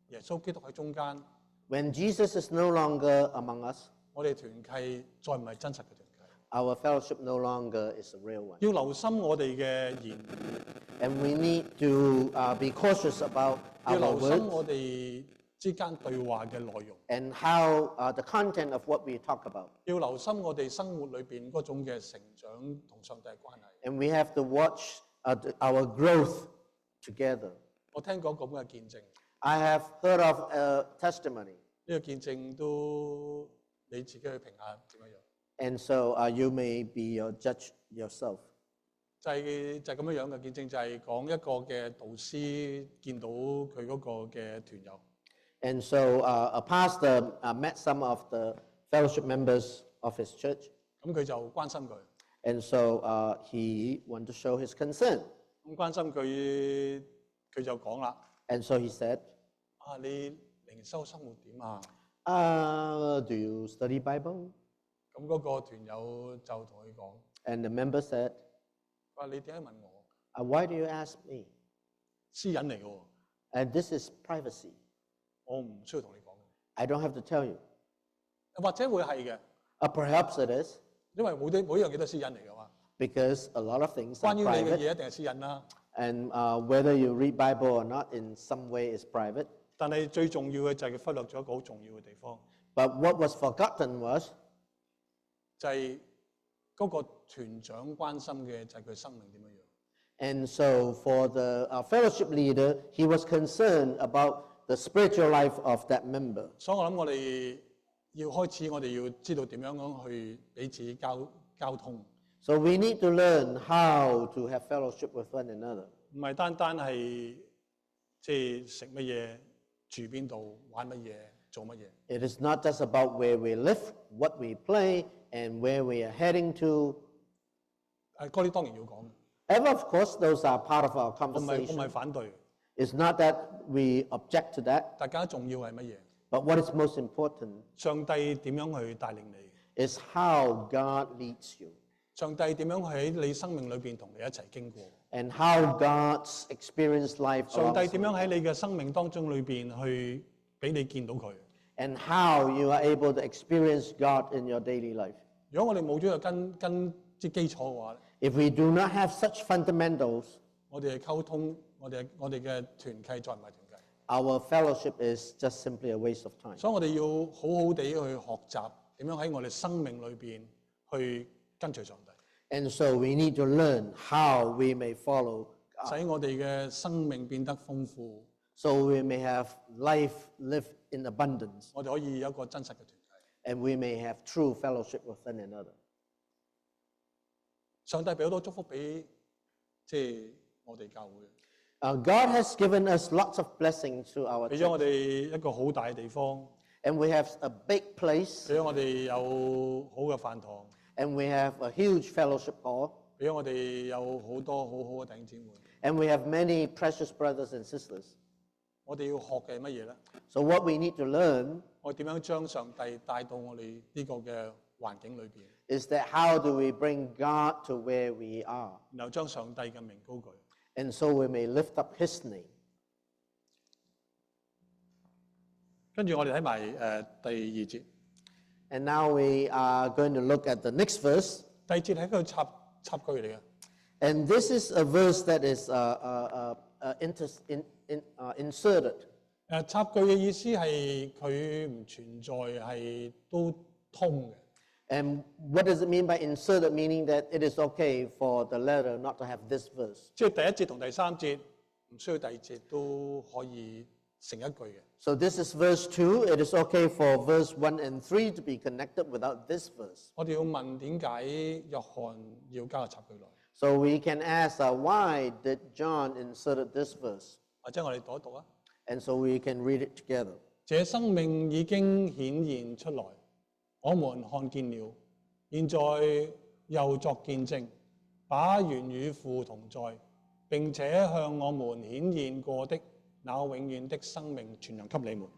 耶穌基督喺中間， When Jesus is no longer among us, 我哋團契再唔係真實嘅團契。 our fellowship no longer is a real one. 要留心我哋嘅言語， And we need to be cautious about 要 our 留心 words 我哋之間對話嘅內容， and how the content of what we talk about. 要留心我哋生活裏邊嗰種嘅成長同上帝嘅關係。 And we have to watch our growth together. 我聽過咁嘅見證， I have heard of a testimony. 呢個見證都你自己去評下點樣樣。 And so you may be your judge yourself. 就係咁樣樣嘅見證，就係講一個嘅導師見到佢嗰個嘅團友， And so a pastor met some of the fellowship members of his church. 咁佢就關心佢， And so he wanted to show his concern. 咁關心佢，佢就講啦： And so he said, 你靈修生活點啊？ do you study Bible? 咁嗰個團友就同佢講： And the member said, 佢話你點解問我？ why do you ask me? 私隱嚟嘅喎， And this is privacy. 我唔需要同你講。 I don't have to tell you. 或者會係嘅， Perhaps it is, 因為每樣嘢都係私隱嚟嘅嘛。 because a lot of things are 關於你嘅 private. 嘢一定係私隱啦。 And whether you read Bible or not, in some way is private. 但係最重要嘅就係佢忽略咗一個好重要嘅地方， But what was forgotten was 就係嗰個團長關心嘅就係佢生命點樣樣。 And so for the fellowship leader, he was concerned about the spiritual life of that member. 所以我諗我哋要開始，我哋要知道點樣去彼此交通， So we need to learn how to have fellowship with one another. 唔係單單係即係食乜嘢、住邊度、玩乜嘢、做乜嘢。 It is not just about where we live, what we play, and where we are heading to. 嗰啲當然要講， And of course, those are part of our 我唔 conversation. 係反對， It's not that we object to that, 大家重要係乜嘢？ but what is most important 上帝點樣去帶領你？ is how God leads you 上帝點樣喺你生命裏邊同你一齊經過？ and how God's experienced life 上帝 alongside 點樣喺你嘅生命當中裏邊去俾你見到佢？ and how you are able to experience God in your daily life. 如果我哋冇咗個根基礎嘅話， If we do not have such fundamentals, 我哋嘅溝通，我哋嘅團契再唔係團契。 our fellowship is just simply a waste of time. 所以我哋要好好地去學習點樣喺我哋生命裏邊去跟隨上帝， And so we need to learn how we may follow God 使我哋嘅生命變得豐富， so we may have life lived in abundance, 我哋可以有一個真實嘅團契。 and we may have true fellowship with one another. 上帝俾好多祝福俾即係我哋教會， God has given us lots of blessings to our 俾咗我 church, 哋一個好大嘅地方， and we have a big place, 俾咗我哋有好嘅飯堂， and we have a huge fellowship hall, 俾咗我哋有好多好好嘅弟兄姊妹。 and we have many precious brothers and sisters. 我哋要學嘅係乜嘢咧？ So what we need to learn 我點樣將上帝帶到我哋呢個嘅環境裏邊， is that how do we bring God to where we are, 然後將上帝嘅名高舉。 and so we may lift up His name. 跟住我哋睇埋第2節， And now we are going to look at the next verse. 第2節係一個插句嚟嘅。 And this is a verse that is inserted. 插句嘅意思係佢唔存在，係都通嘅。 And what does it mean by inserted? Meaning that it is okay for the letter not to have this verse. 即係第1節同第3節唔需要第2節都可以成一句嘅。 So this is verse 2. It is okay for verse 1 and 3 to be connected without this verse. 我哋要問點解約翰要加個插句來， So we can ask, why did John inserted this verse? 或者我哋讀一讀啊。 And so we can read it together. 這生命已經顯現出來，我們看見了，現在又作見證，把原與父同在，並且向我們顯現過的那永遠的生命傳揚給你們。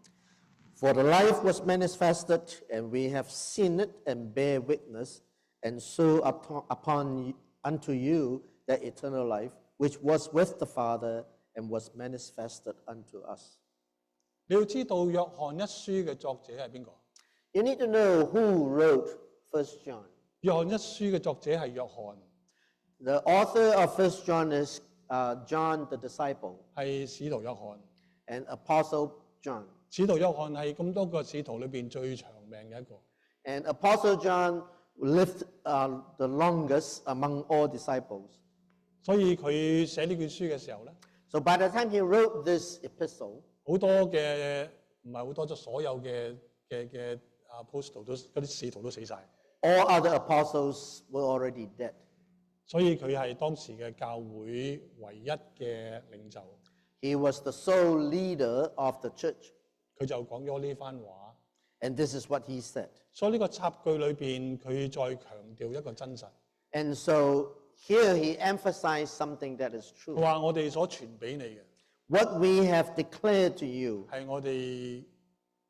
For the life was manifested, and we have seen it and bear witness, and so unto you that eternal life, which was with the Father and was manifested unto us. 你要知道約翰一書嘅作者係邊個？ You need to know who wrote 1 John. 約翰一書嘅作者係約翰， The author of 1 John is John the disciple 係使徒約翰。 and Apostle John. 使徒約翰係咁多個使徒裏邊最長命嘅一個。 And Apostle John lived the longest among all disciples. 所以佢寫呢卷書嘅時候咧， So by the time he wrote this epistle, 好多嘅唔係好多，就所有嘅apostle 都嗰啲使徒都死晒， all other apostles were already dead. 所以佢係當時嘅教會唯一嘅領袖。 He was the sole leader of the church. 佢就講咗呢番話， And this is what he said. 所以呢個插句裏邊佢再強調一個真實。 And so here he emphasized something that is 佢 true. 話我哋所傳俾你嘅 What we have declared to you 係我哋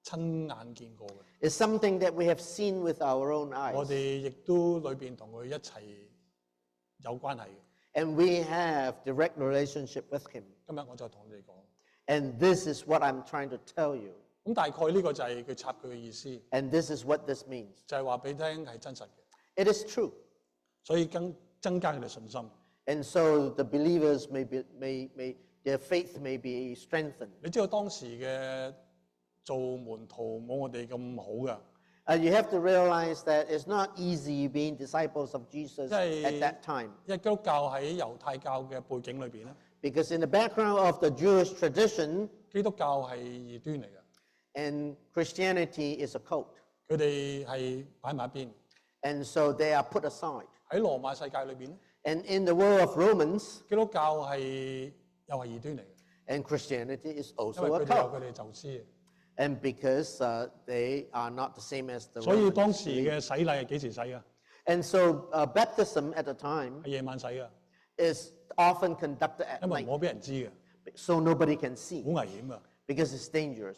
親眼見過嘅， is something that we have seen with our own 我 eyes. 哋亦都裏邊同佢一齊有關係嘅。 And we have direct relationship with him. 今日我就同你哋講， And this is what I'm trying to tell you. 咁大概呢個就係佢插句嘅意思， And this is what this means. 就係話俾你聽係真實嘅， It is true. 所以增加佢哋信心。 And so the believers their faith may be strengthened. 你知道當時嘅做門徒冇我哋咁好嘅， You have to realize that it's not easy being disciples of Jesus 因為 at that time. 因為基督教喺猶太教嘅背景裏邊咧， Because in the background of the Jewish tradition, 基督教係異端嚟嘅， and Christianity is a cult. 佢哋係擺埋一邊。 And so they are put aside. 喺羅馬世界裏邊咧， And in the world of Romans, 基督教係又係異端嚟嘅， and Christianity is 因 also 為 a 佢哋有 cult. 佢哋宙斯嘅。 And because they are not the same as the 所以當 Romans. 時嘅洗禮係幾時洗㗎？ And so baptism at the time 係夜晚洗㗎， is often conducted at 因為 night, 唔好俾人知嘅， so nobody can see 好危險㗎。 because it's dangerous.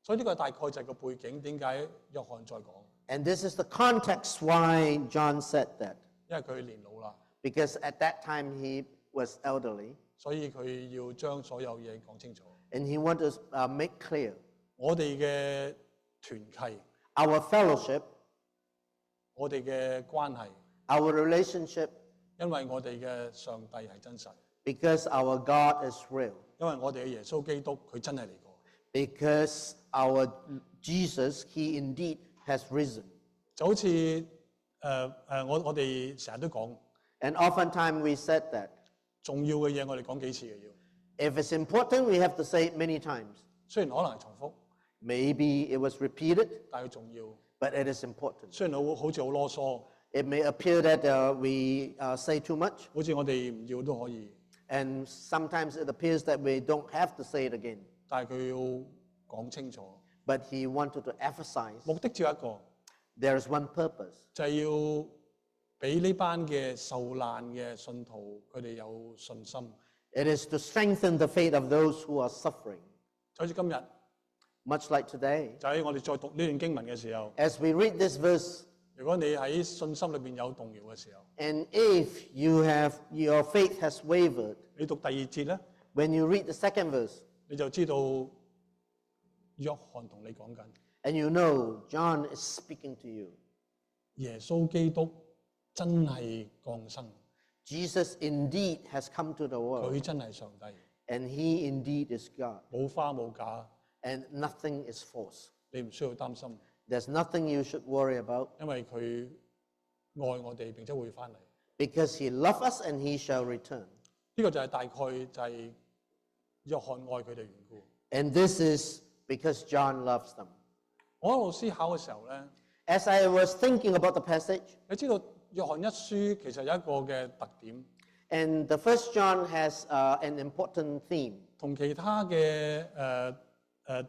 所以呢個大概就係個背景，點解約翰再講？ And this is the context why John said that. 因為佢年老啦， Because at that time he was elderly, 所以佢要將所有嘢講清楚。 and he wanted to make clear 我哋嘅團契， our fellowship, 我哋嘅關係， our relationship, 因為我哋嘅上帝係真實， because our God is real, 因為我哋嘅耶穌基督佢真係嚟過。 because our Jesus, he indeed has risen. 就好似我哋成日都講， And oftentimes we said that 重要嘅嘢我哋講幾次嘅要。If it's important, we have to say it many times. 雖然可能係重複， Maybe it was repeated, 但係佢重要。 but it is important. 雖然好似好囉嗦， It may appear that we say too much, 好似我哋唔要都可以， and sometimes it appears that we don't have to say it again. 但係佢要講清楚。 But he wanted to emphasize 目的只有一個， there is one purpose. 就係要俾呢班嘅受難嘅信徒，佢哋有信心。 It is to strengthen the faith of those who are suffering. 就好似今日， Much like today, 就喺我哋再讀呢段經文嘅時候， as we read this verse, 如果你喺信心裏邊有動搖嘅時候， and if your faith has wavered, 你讀第2節咧， when you read the second verse, 你就知道約翰同你講緊 and you know John is speaking to you. 耶穌基督真係降生， Jesus indeed has come to the world, 佢真係上帝， and he indeed is God, 冇花冇假， and nothing is false. 你唔需要擔心， There's nothing you should worry about, 因為佢愛我哋並且會翻嚟。 because he loves us and he shall return. 呢個就係大概就係約翰愛佢哋緣故。 And this is because John loves them. 我喺度思考嘅時候咧， As I was thinking about the passage, 你知道約翰一書其實有一個嘅特點， and the first John has an important theme. 同其他嘅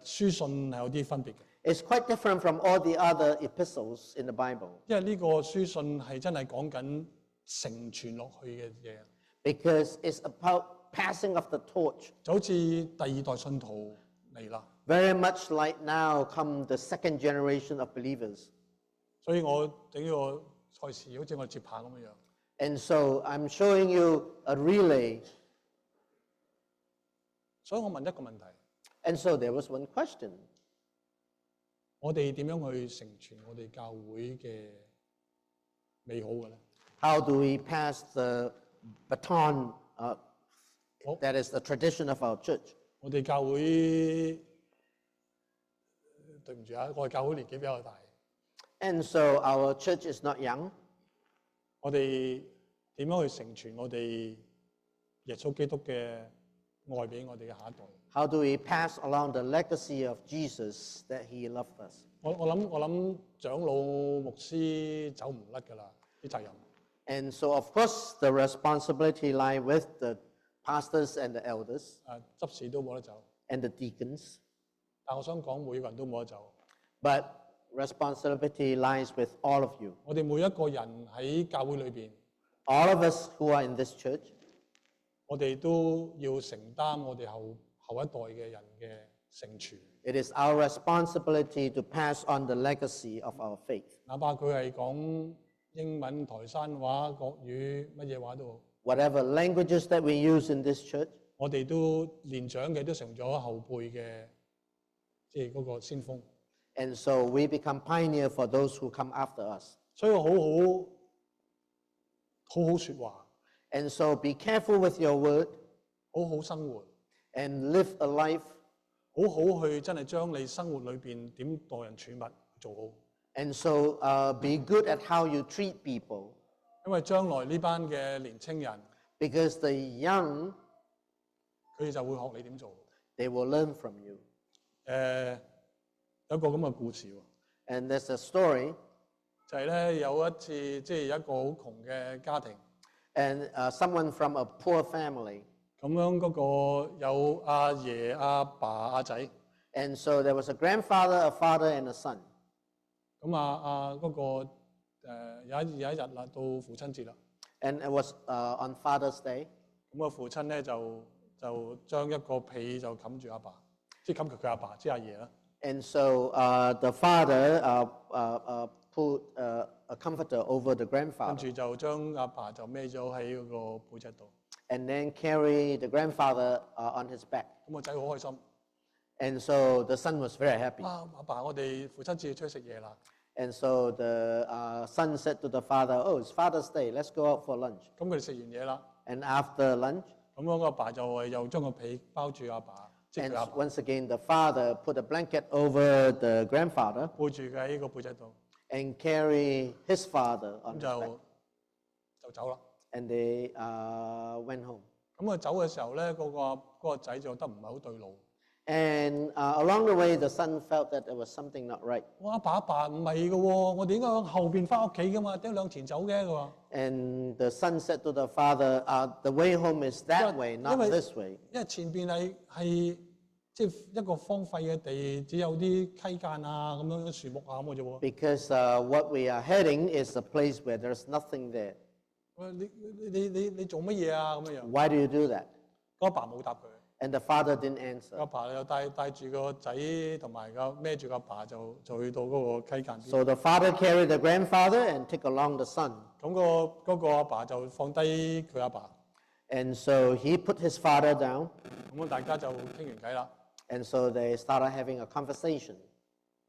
書信係有啲分別嘅。 It's quite different from all the other epistles in the Bible, 因為呢個書信係真係講緊承傳落去嘅嘢， because it's about passing of the torch, 就好似第2代信徒嚟啦。 very much like now come the second generation of believers. 所以我整呢個賽事好似我接棒咁樣。 And so I'm showing you a relay. 所以我問一個問題： And so there was one question. 我哋點樣去承傳我哋教會嘅美好嘅咧？ How do we pass the baton? Oh. That is the tradition of our church. 我哋教會對唔住啊，我哋教會年紀比較大， And so our church is not young. 我哋點樣去承傳我哋耶穌基督嘅愛俾我哋嘅下一代？ How do we pass along the legacy of Jesus that he loved us? 我諗長老牧師走唔甩㗎啦，啲責任。 And so, of course, the responsibility lies with the pastors and the elders 執事都冇得走， and the deacons. 但我想講每個人都冇得走。 But responsibility lies with all of you. 我哋每一個人喺教會裏邊， All of us who are in this church, 我哋都要承擔我哋後一代嘅人嘅承傳， it is our responsibility to pass on the legacy of our faith. 哪怕佢係講英文、台山話、國語乜嘢話都好， Whatever languages that we use in this church, 我哋都年長嘅都成咗後輩嘅，即係嗰個先鋒。 and so we become pioneer for those who come after us. 所以我好好説話， And so be careful with your word 好好生活， and live a life, 好好去真係將你生活裏邊點待人處物做好， and so be good at how you treat people, 因為將來呢班嘅年青人， because the young, 佢哋就會學你點做。 they will learn from you. 有一個咁嘅故事喎， And there's a story, 就係咧有一次即係一個好窮嘅家庭， and someone from a poor family, 咁樣嗰個有阿爺、阿爸、阿仔， and so there was a grandfather, a father, and a son. 咁嗰個有一日啦，到父親節啦， And it was on Father's Day, 咁個父親咧就將一個被就冚住阿爸，即係冚住佢阿爸，即係阿爺啦。 and so the father put a comforter over the 跟 grandfather, 住就將阿爸就孭咗喺嗰個背脊度， and then carry the grandfather on his back. 咁個仔好開心。 And so the son was very happy. 阿爸，我哋父親節出去食嘢啦。 And so the son said to the father, "Oh, it's Father's Day. Let's go out for lunch." 咁佢哋食完嘢啦， And after lunch, 咁樣個阿爸就又將個被包住阿爸，即係 and 佢阿爸 once again the father put a blanket over the grandfather 背住佢喺個背脊度， and carry his father 咁 on his back. 就走啦。 And they went home. 咁咁啊走嘅時候咧，嗰個仔就覺得唔係好對路。And along the way, the son felt that there was something not right. 我阿爸唔係嘅喎，我哋應該向後邊翻屋企噶嘛，點解向前走嘅？佢話 And the son said to the father, the way home is that way, not 因為 this way. 因為前邊係即係一個荒廢嘅地，只有啲溪澗啊咁樣樹木啊咁嘅啫喎。 Because what we are heading is a place where there's nothing there. 喂你做乜嘢啊？咁樣樣，Why do you do that? 個阿爸冇答佢。 And the father didn't 個阿 answer. 爸又帶住個仔同埋孭住個阿爸就去到嗰個溪澗邊。 So the father carried the grandfather and took along the son. 咁嗰個阿爸就放低佢阿爸， And so he put his father down. 咁大家就傾完偈啦。 And so they started having a conversation.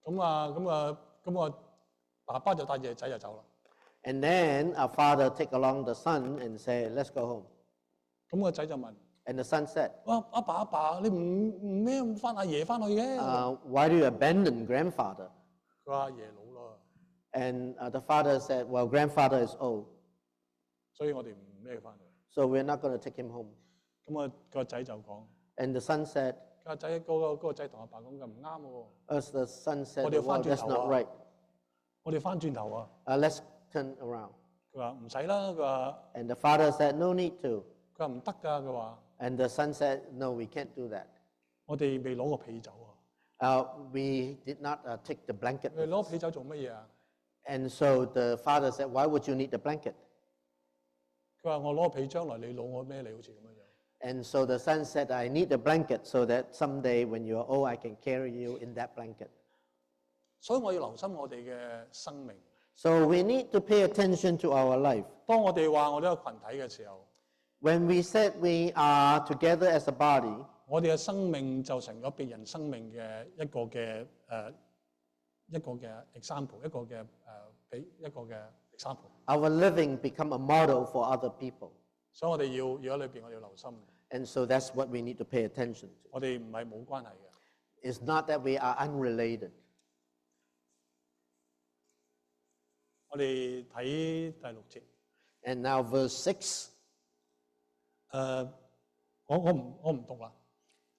咁爸爸就帶住個仔就走啦。 And then our father take along the son and say, let's go home. 咁個仔就問： And the son said, 阿爸，你唔咩唔翻阿爺翻去嘅？ why do you abandon grandfather? 佢話阿爺老啦， And the father said, well, grandfather is old, 所以我哋唔孭佢翻去。 so we're not going to take him home. 咁個仔就講： And the son said, 個仔嗰個仔同阿爸講嘅唔啱喎， as the son said, What do you well, find that's out? not right. 我哋翻轉頭啊！ Let's turn around. 佢話唔使啦，佢話 And the father said, no need to. 唔得㗎，佢話 And the son said, no, we can't do that. 我哋未攞個被走啊！ We did not take the blanket. 你攞被走做乜嘢啊？ And so the father said, why would you need the blanket? 佢話我攞被將來你老我孭你好似咁樣樣。 And so the son said, I need the blanket so that someday when you're old, I can carry you in that blanket. 所以我要留心我哋嘅生命。 So we need to pay attention to our life. 當我哋話我哋一個群體嘅時候， When we said we are together as a body, 我哋嘅生命就成咗別人生命嘅一個嘅example，一個嘅 example。 our living become a model for other people. 所以我哋要喺裏邊，我哋要留心。 And so that's what we need to pay attention to. 我哋唔係冇關係嘅。 It's not that we are unrelated. 我哋睇第6節。 And now verse 6. 我唔讀啦。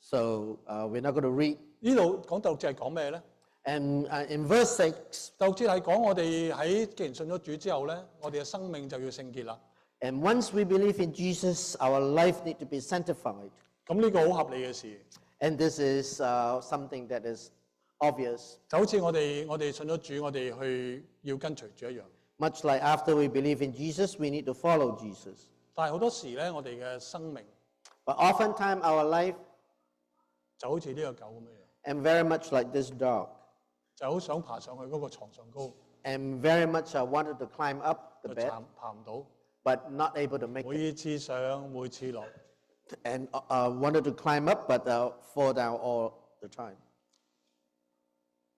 So we're not going to read. 呢度講第6節係講咩咧？ And in verse 6, 第6節係講我哋既然信咗主之後咧，我哋嘅生命就要聖潔啦。 and once we believe in Jesus, our life need to be sanctified. 咁呢個好合理嘅事， And this is something that is obvious. 就好似我哋信咗主，我哋去要跟隨主一樣。 Much like after we believe in Jesus, we need to follow Jesus. 但係好多時咧，我哋嘅生命 But oftentimes our life, 就好似呢個狗咁樣， and very much like this dog, 就好想爬上去嗰個床上高， and very much wanted to climb up the 就 bed, 爬唔到， but not able to make it. 每次上每次落。 And wanted to climb up, but fall down all the time.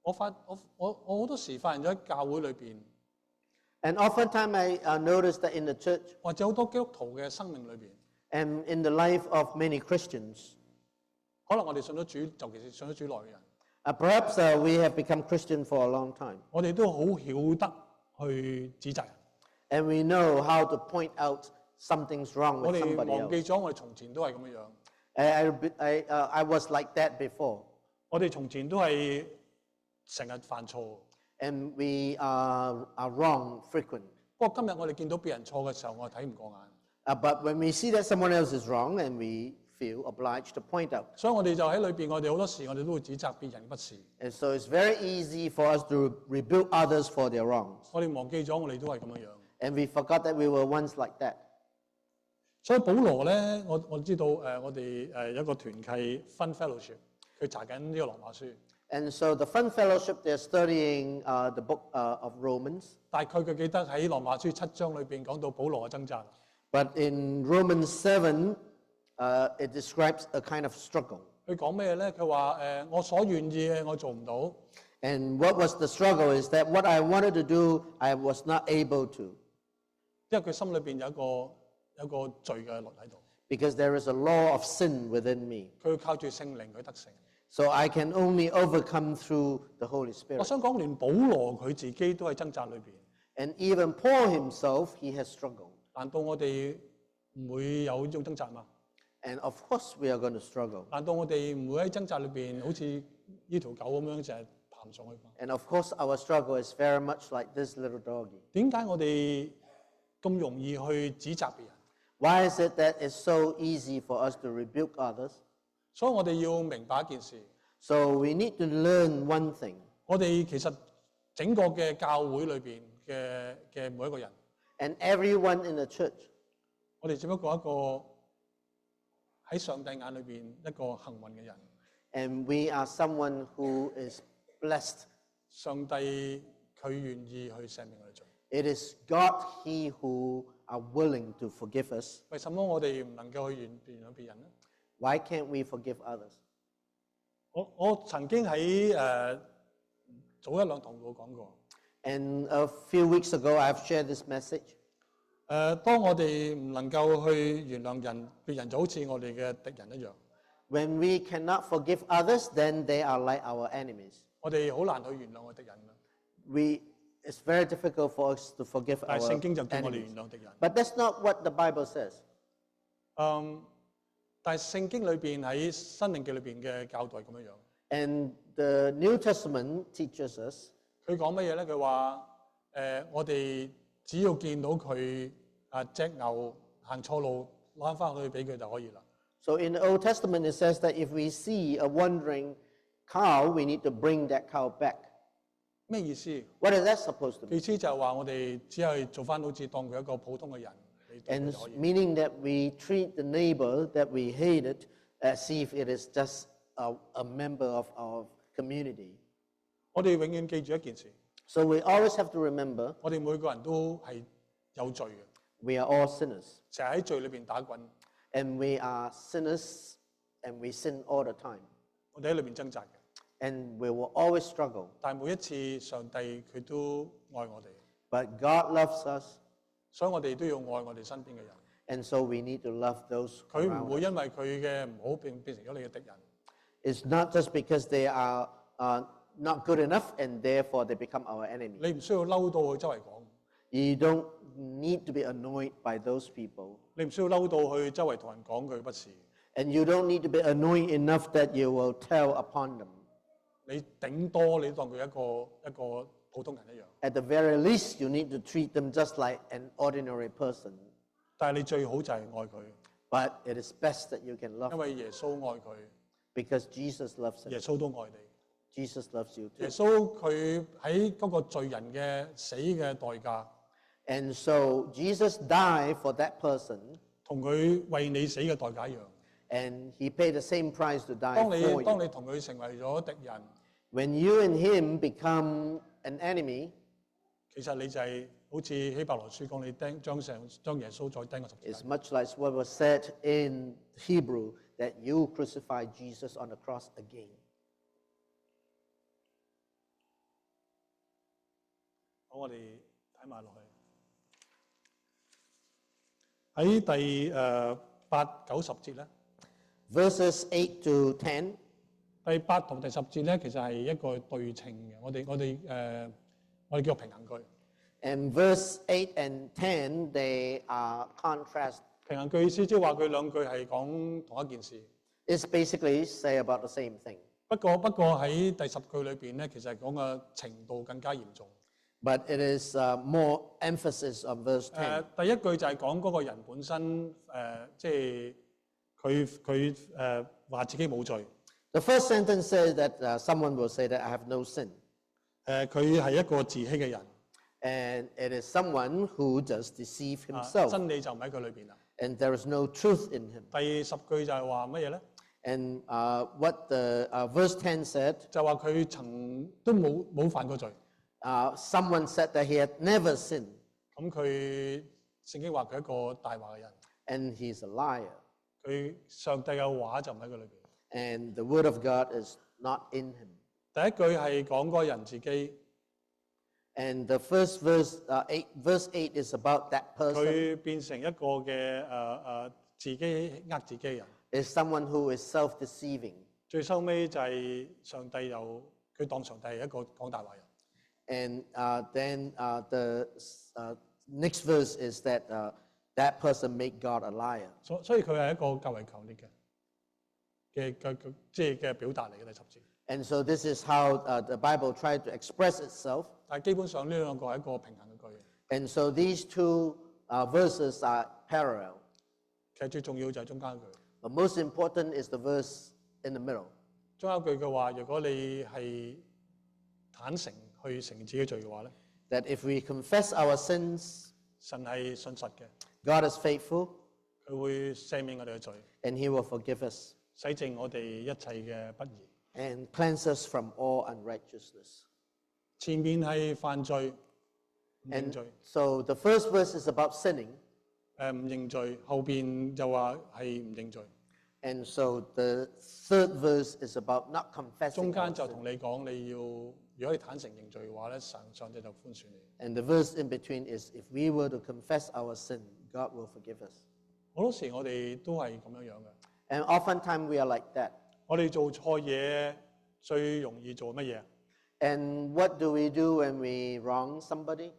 我好多時發現咗喺教會裏邊， And oftentimes I noticed that in the church 或者好多基督徒嘅生命裏邊， and in the life of many Christians, 可能我哋信咗主，尤其是信咗主耐嘅人， perhaps we have become Christian for a long time. 我哋都好曉得去指責人。 And we know how to point out something's wrong 我 with 哋 somebody 忘記 else. 咗我哋從前都係咁樣樣， I was like that before. 我哋從前都係成日犯錯。 And we are wrong frequent. 不過今日我哋見到別人錯嘅時候，我係睇唔過眼， But when we see that someone else is wrong, and we feel obliged to point out. 所以我哋就喺裏邊，我哋好多時我哋都會指責別人不是。 And so it's very easy for us to rebuke others for their wrongs. 我哋忘記咗我哋都係咁樣樣。 And we forgot that we were once like that. 所以保羅咧，我知道我哋有一個團契 Fun Fellowship，佢查緊呢個羅馬書。 And so the Fun Fellowship, they're studying the book of Romans. 大概佢記得喺羅馬書7章裏邊講到保羅嘅掙扎。 But in Romans 7, it describes a kind of struggle. 佢講咩咧？佢話我所願意嘅我做唔到， And what was the struggle is that what I wanted to do, I was not able to. 因為佢心裏邊有一個罪嘅律喺度， Because there is a law of sin within me. 佢要靠住聖靈去得勝。 So I can only overcome through the Holy 我 Spirit. 想講，連保羅佢自己都喺掙扎裏邊。 And even Paul himself, he has struggled. 難道我哋唔會有呢種掙扎嘛？ And of course, we are going to struggle. 難道我哋唔會喺掙扎裏邊好似呢條狗咁樣就係爬上去嗎？ And of course, our struggle is very much like this little doggy. 點解我哋咁容易去指責別人？ Why is it that it's so easy for us to rebuke others? 所以我哋要明白一件事， So we need to learn one thing. 我哋其實整個嘅教會裏邊嘅每一個人， And everyone in the church, 我哋只不過一個喺上帝眼裏邊一個幸運嘅人。 and we are someone who is blessed. 上帝佢願意去赦免我哋罪。 It is God, He who are willing to forgive us. 為什麼我哋唔能夠去原諒別人呢？ Why can't we forgive others? 我曾經喺早一兩堂度講過， And a few weeks ago, I've shared this message. 當我哋唔能夠去原諒別人就好似我哋嘅敵人一樣， When we cannot forgive others, then they are like our enemies. 我哋好難去原諒我敵人㗎。 It's very difficult for us to forgive 但係 our 聖經就叫我哋 enemies. 原諒敵人。 But that's not what the Bible says. 但係聖經裏邊喺申命記裏邊嘅教導係咁樣樣。 And the New Testament teaches us 佢講乜嘢咧？佢話我哋只要見到佢隻牛行錯路，攞翻去俾佢就可以啦。 So in the Old Testament, it says that if we see a wandering cow, we need to bring that cow back. 咩意思？ What is that supposed to 意 mean? 思就係話我哋只係做翻好似當佢一個普通嘅人嚟對 And 佢就可以。 meaning that we treat the neighbor that we hated as if it is just a member of our community. 我哋永遠記住一件事， So we always have to remember 我哋每個人都係有罪嘅， we are all sinners. 成日喺罪裏邊打滾， And we are sinners and we sin all the time. 我哋喺裏邊掙扎嘅。 And we will always struggle. 但係每一次上帝佢都愛我哋， But God loves us, 所以我哋都要愛我哋身邊嘅人。 and so we need to love those 佢唔 around 會 us. 因為佢嘅唔好變成咗你嘅敵人。 It's not just because they are not good enough and therefore they become our enemy. 你唔需要嬲到去周圍講， You don't need to be annoyed by those people. 你唔需要嬲到去周圍同人講佢不是。 And you don't need to be annoying enough that you will tell upon them. 你頂多你當佢一個普通人一樣， At the very least, you need to treat them just like an ordinary person. 但係你最好就係愛佢， But it is best that you can love 因為耶穌愛佢， because Jesus loves him. 耶穌都愛你。 Jesus loves you 耶 too. 穌佢喺嗰個罪人嘅死嘅代價， And so Jesus died for that person, 同佢為你死嘅代價一樣。 and he paid the same price to die 當 for 你 you. 同佢成為咗敵人， When you and him become an enemy, 其實你就係好似希伯來書講，你將耶穌再釘個十字 it's 架。 much like what was said in Hebrew that you crucified Jesus on the cross again. 好，我哋睇埋落去喺第8、9、10節咧。 Verses 8 to 10. 第8同第10節咧，其實係一個對稱嘅。我哋叫平衡句。 And verse 8 and 10, they are contrast. 平衡句意思即係話佢兩句係講同一件事。 It's basically say about the same thing. 不過喺第10句裏邊咧，其實係講嘅程度更加嚴重。 But it is more emphasis on verse 10. 第一句就係講嗰個人本身即係佢話自己冇罪。 The first sentence says that someone will say that I have no sin. 佢係一個自欺嘅人。 And it is someone who does deceive himself. 真理就唔喺佢裏邊啦。 And there is no truth in him. 第10句就係話乜嘢咧？ And what the verse 10 said, 就話佢曾都冇犯過罪。 someone said that he had never sinned. 咁佢聖經話佢係一個大話嘅人。 And he's a liar. 佢上帝嘅話就唔喺佢裏邊。 And the word of God is not in him. 第一句係講嗰個人自己， And the first verse, verse 8 is about that person. 佢變成一個嘅自己呃自己嘅人。 Is someone who is self-deceiving. 最收尾就係上帝佢當上帝係一個講大話人。 And then the next verse is that that person make God a liar. 所以佢係一個較為強烈嘅表達嚟嘅第10節。 And so this is how the Bible tried to express itself. 但係基本上呢兩個係一個平衡嘅句。 And so these two verses are parallel. 其實最重要就係中間一句。 But most important is the verse in the middle. 中間一句嘅話，如果你係坦誠去承認自己罪嘅話咧， That if we confess our sins, 神係信實嘅， God is faithful 佢會赦免我哋嘅罪， and He will forgive us 洗淨我哋一切嘅不義。 and cleanse us from all unrighteousness. 前面係犯罪，唔認 And 罪， so the first verse is about sinning. 唔認罪，後邊就話係唔認罪。 And so the third verse is about not confessing 中 our 間就 sin. 同你講，你要如果你坦誠認罪嘅話咧，上帝就寬恕你。 And the verse in between is if we were to confess our sin, God will forgive us. 好多時我哋都係咁樣嘅。 And oftentimes we are like that. 我哋做錯嘢最容易做乜嘢？ And what do we do when we wrong somebody?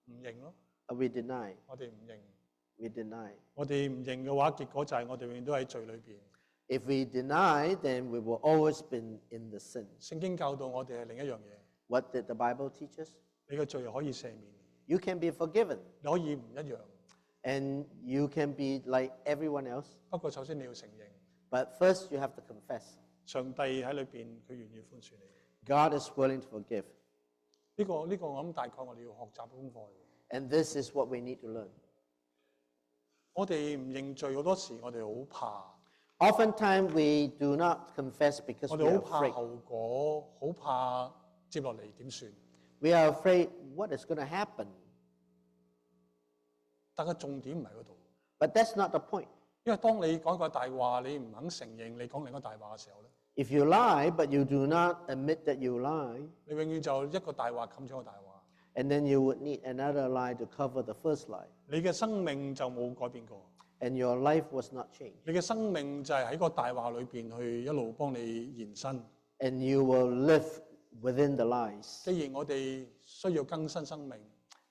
唔認咯， We deny. 我哋唔認。 We deny. 我哋唔認嘅話，結果就係我哋永遠都喺罪裏邊。 If we deny, then we will always be in the sin. 聖經教導我哋係另一樣嘢， What did the Bible teach us? 你嘅罪係可以赦免， You can be forgiven 你可以唔一樣。 and you can be like everyone else. 不過首先你要承認， But first you have to confess. 上帝喺裏邊佢願意寬恕你。 God is willing to forgive. 呢個我諗大概我哋要學習嘅功課嚟嘅。 And this is what we need to learn. 我哋唔認罪好多時，我哋好怕， Oftentimes we do not confess because 我 we 哋 are 好怕 afraid. 後果，好怕接落嚟點算。 We are afraid what is going to happen. 但係重點唔係嗰度， But that's not the point. 因為當你講個大話，你唔肯承認你講另一個大話嘅時候咧， If you lie, but you do not admit that you lie, 你永遠就一個大話冚咗個大話， and then you would need another lie to cover the first lie. 你嘅生命就冇改變過。 And your life was not changed. 你嘅生命就係喺個大話裏邊去一路幫你延伸。 And you will live within the lies. 既然我哋需要更新生命，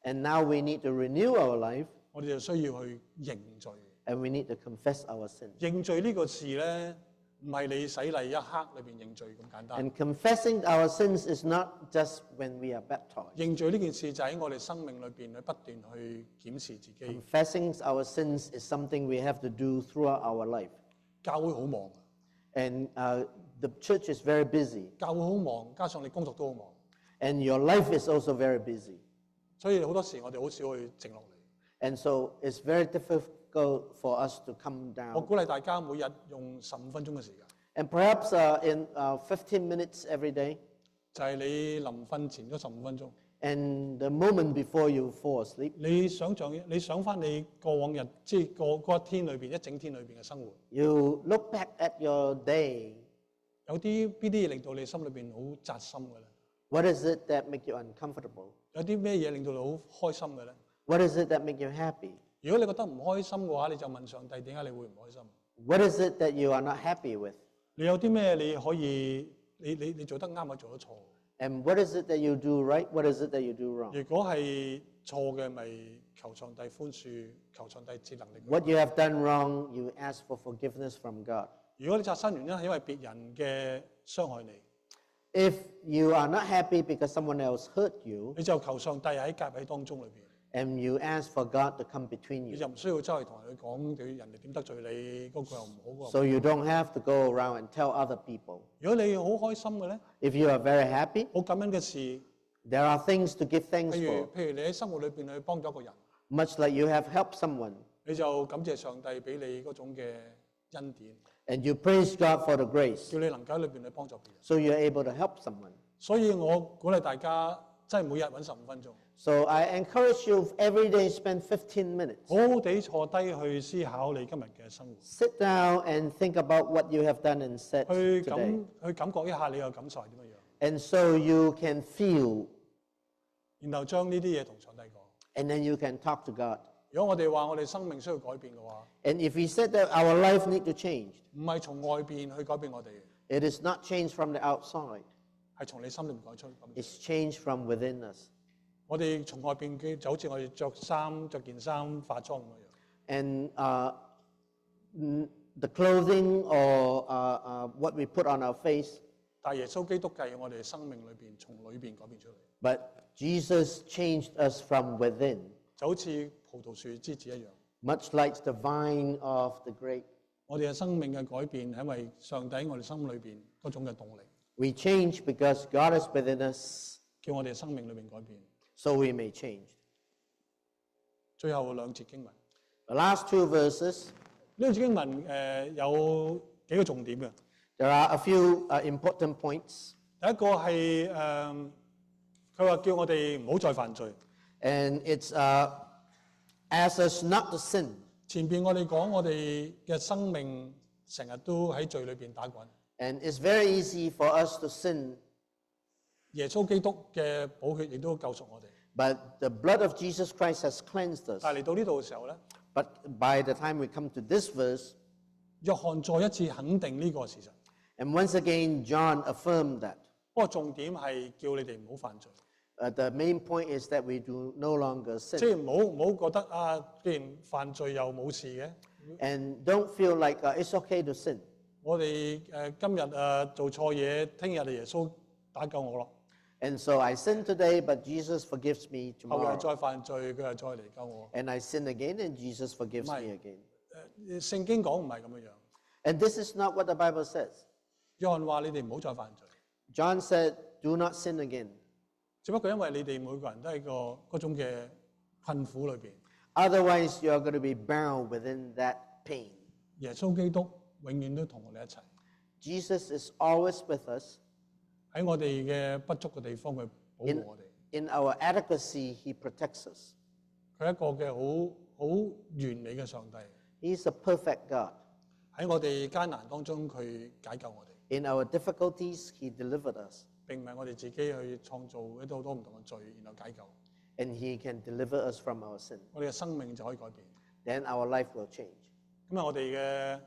And now we need to renew our life, 我哋就需要去認罪。 and we need to confess our sin. 認罪呢個字咧，唔係你洗禮一刻裏邊認罪咁簡單。 And confessing our sins is not just when we are baptized. 認罪呢件事就喺我哋生命裏邊去不斷去檢視自己。 Confessing our sins is something we have to do throughout our life. 教會好忙， And the church is very busy, 教會好忙，加上你工作都好忙， and your life is also very busy. 所以好多時我哋好少去靜落嚟。 And so it's very difficult for us to come 我 down. 鼓勵大家每日用15分鐘嘅時間， And perhaps in 15 minutes every day, 就係你臨瞓前嗰15分鐘。 and the moment before you fall asleep, 你想翻你過往日，即係嗰一天裏邊一整天裏邊嘅生活， you look back at your day. 有邊啲嘢令到你心裏邊好扎心嘅咧？ What is it that make you uncomfortable? 有啲咩嘢令到你好開心嘅咧？ What is it that make you happy? 如果你覺得唔開心嘅話，你就問上帝點解你會唔開心？ What is it that you are not happy with? 你有啲咩你可以你做得啱或做得錯？ And what is it that you do right? What is it that you do wrong? 如果係錯嘅，咪求上帝寬恕，求上帝賜能力。 What you have done wrong, you ask for forgiveness from God. 如果你扎身原因係因為別人嘅傷害你， If you are not happy because someone else hurt you, 你就求上帝喺夾喺當中裏邊， and you ask for God to come between 你 you. 就唔需要周圍同人去講對人哋點得罪你，嗰個又唔好嗰個。 So you don't have to go around and tell other people. 如果你好開心嘅咧， If you are very happy, 好感恩嘅事，譬 there are things to give thanks 如 for. 譬如你喺生活裏邊去幫咗一個人， Much like you have helped someone, 你就感謝上帝俾你嗰種嘅恩典， and you praise God for the grace, 叫你能夠喺裏邊去幫助別人。 so you're able to help someone. 所以我鼓勵大家真係每日揾15分鐘， So I encourage you every day spend 15 minutes. 好好地坐低去思考你今日嘅生活， Sit down and think about what you have done and said 去 today. 感覺一下你嘅感受係點樣樣， And so you can feel, 然後將呢啲嘢同上帝講。 and then you can talk to God. 如果我哋話我哋生命需要改變嘅話， And if we said that our life need to change, 唔係從外邊去改變我哋， it is not changed from the outside. 係從你心裏面改出。 It's changed from within us. 我哋從外邊嘅就好似我哋着件衫化妝咁樣。And the clothing or what we put on our face, 但係耶穌基督計我哋生命裏邊從裏邊改變出嚟， but Jesus changed us from within, 就好似葡萄樹枝子一樣。 much like the vine of the grape. 我哋嘅生命嘅改變係因為上帝喺我哋心裏邊嗰種嘅動力， We change because God is within us, 叫我哋生命裏邊改變。 so we may change. 最後兩節經文， The last two verses, 呢個經文有幾個重點嘅。 there are a few important points. 第一個係佢話叫我哋唔好再犯罪。 And it's asks us not to sin. 前邊我哋講我哋嘅生命成日都喺罪裏邊打滾， And it's very easy for us to sin, 耶穌基督嘅寶血亦都救贖我哋。 but the blood of Jesus Christ has cleansed us. 但係嚟到呢度嘅時候咧， But by the time we come to this verse, 約翰再一次肯定呢個事實。 and once again, John affirmed that. 不過重點係叫你哋唔好犯罪， The main point is that we do no longer 即 sin. 係唔好覺得啊，既然犯罪又冇事嘅。 And don't feel like it's okay to sin. 我哋今日做錯嘢，聽日耶穌打救我咯。 And so I sin today, but Jesus forgives me 後日 tomorrow. 再犯罪，佢又再嚟救我。 And I sin again, and Jesus forgives Right. me again. 聖經講唔係咁樣樣。 And this is not what the Bible says. 約翰話你哋唔好再犯罪， John said, do not sin again. 只不過因為你哋每個人都喺嗰種嘅困苦裏邊， Otherwise, you are going to be bound within that pain. 耶穌基督永遠都同我哋一齊， Jesus is always with us. 喺我哋嘅不足嘅地方去保護我哋。 In our adequacy, He protects us. 佢係一個嘅好完美嘅上帝， He is a perfect God. 喺我哋艱難當中佢解救我哋， In our difficulties, He delivered us. 並唔係我哋自己去創造一啲好多唔同嘅罪，然後解救， And He can deliver us from our sin. 我哋嘅生命就可以改變。 Then our life will change. 咁啊，我哋嘅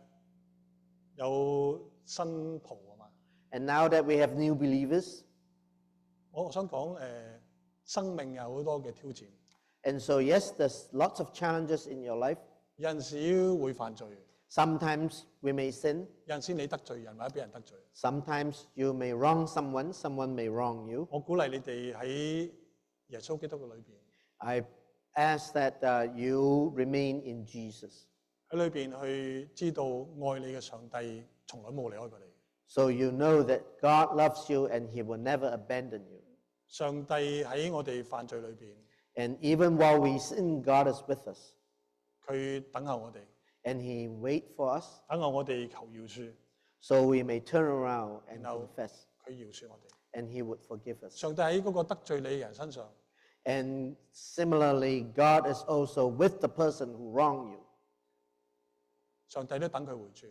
有新袍啊嘛， And now that we have new believers, 我想講生命有好多嘅挑戰， and so yes, there's lots of challenges in your life. 有陣時會犯罪， Sometimes we may sin. 有陣時你得罪人或者俾人得罪。 Sometimes you may wrong someone. Someone may wrong you. 我鼓勵你哋喺耶穌基督嘅裏邊， I ask that you remain in Jesus, 喺裏邊去知道愛你嘅上帝從來冇離開過你。 so you know that God loves you and He will never abandon you. 上帝喺我哋犯罪裏邊， And even while we sin, God is with us, 佢等候我哋， and He wait for us, 等候我哋求饒恕， so we may turn around and No. confess, 佢饒恕我哋。 and He would forgive us. 上帝喺嗰個得罪你嘅人身上， And similarly, God is also with the person who wronged you. 上帝都等佢回轉。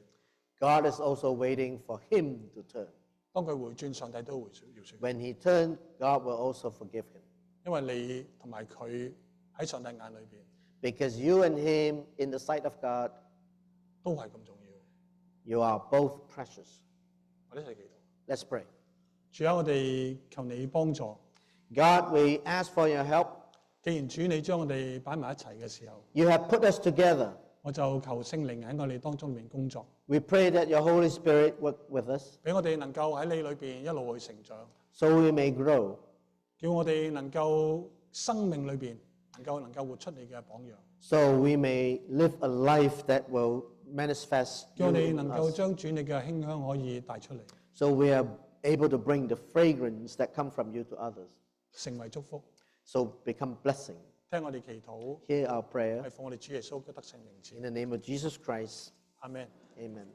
God is also waiting for him to turn. 當佢回轉，上帝都會饒恕。 When he turned, God will also forgive him. 因為你同埋佢喺上帝眼裏邊 Because you and him, in the sight of God, 都係咁重要。 you are both precious. 我哋一齊祈禱。 Let's pray. 主啊，我哋求你幫助。 God, we ask for your help. 既然主你將我哋擺埋一齊嘅時候， You have put us together. 我就求聖靈喺我哋當中面工作， We pray that your Holy Spirit work with us 俾我哋能夠喺你裏邊一路去成長， so we may grow, 叫我哋能夠生命裏邊能夠活出你嘅榜樣， so we may live a life that will manifest 叫 you 我哋 in 能夠 us. 將主你嘅馨香可以帶出嚟， So we are able to bring the fragrance that come from you to others. 成為祝福。 So become blessing. 聽我哋祈禱， Hear our prayer. 係奉我哋主耶穌基督得勝名字 In。the name of Jesus Christ, 阿門。 amen.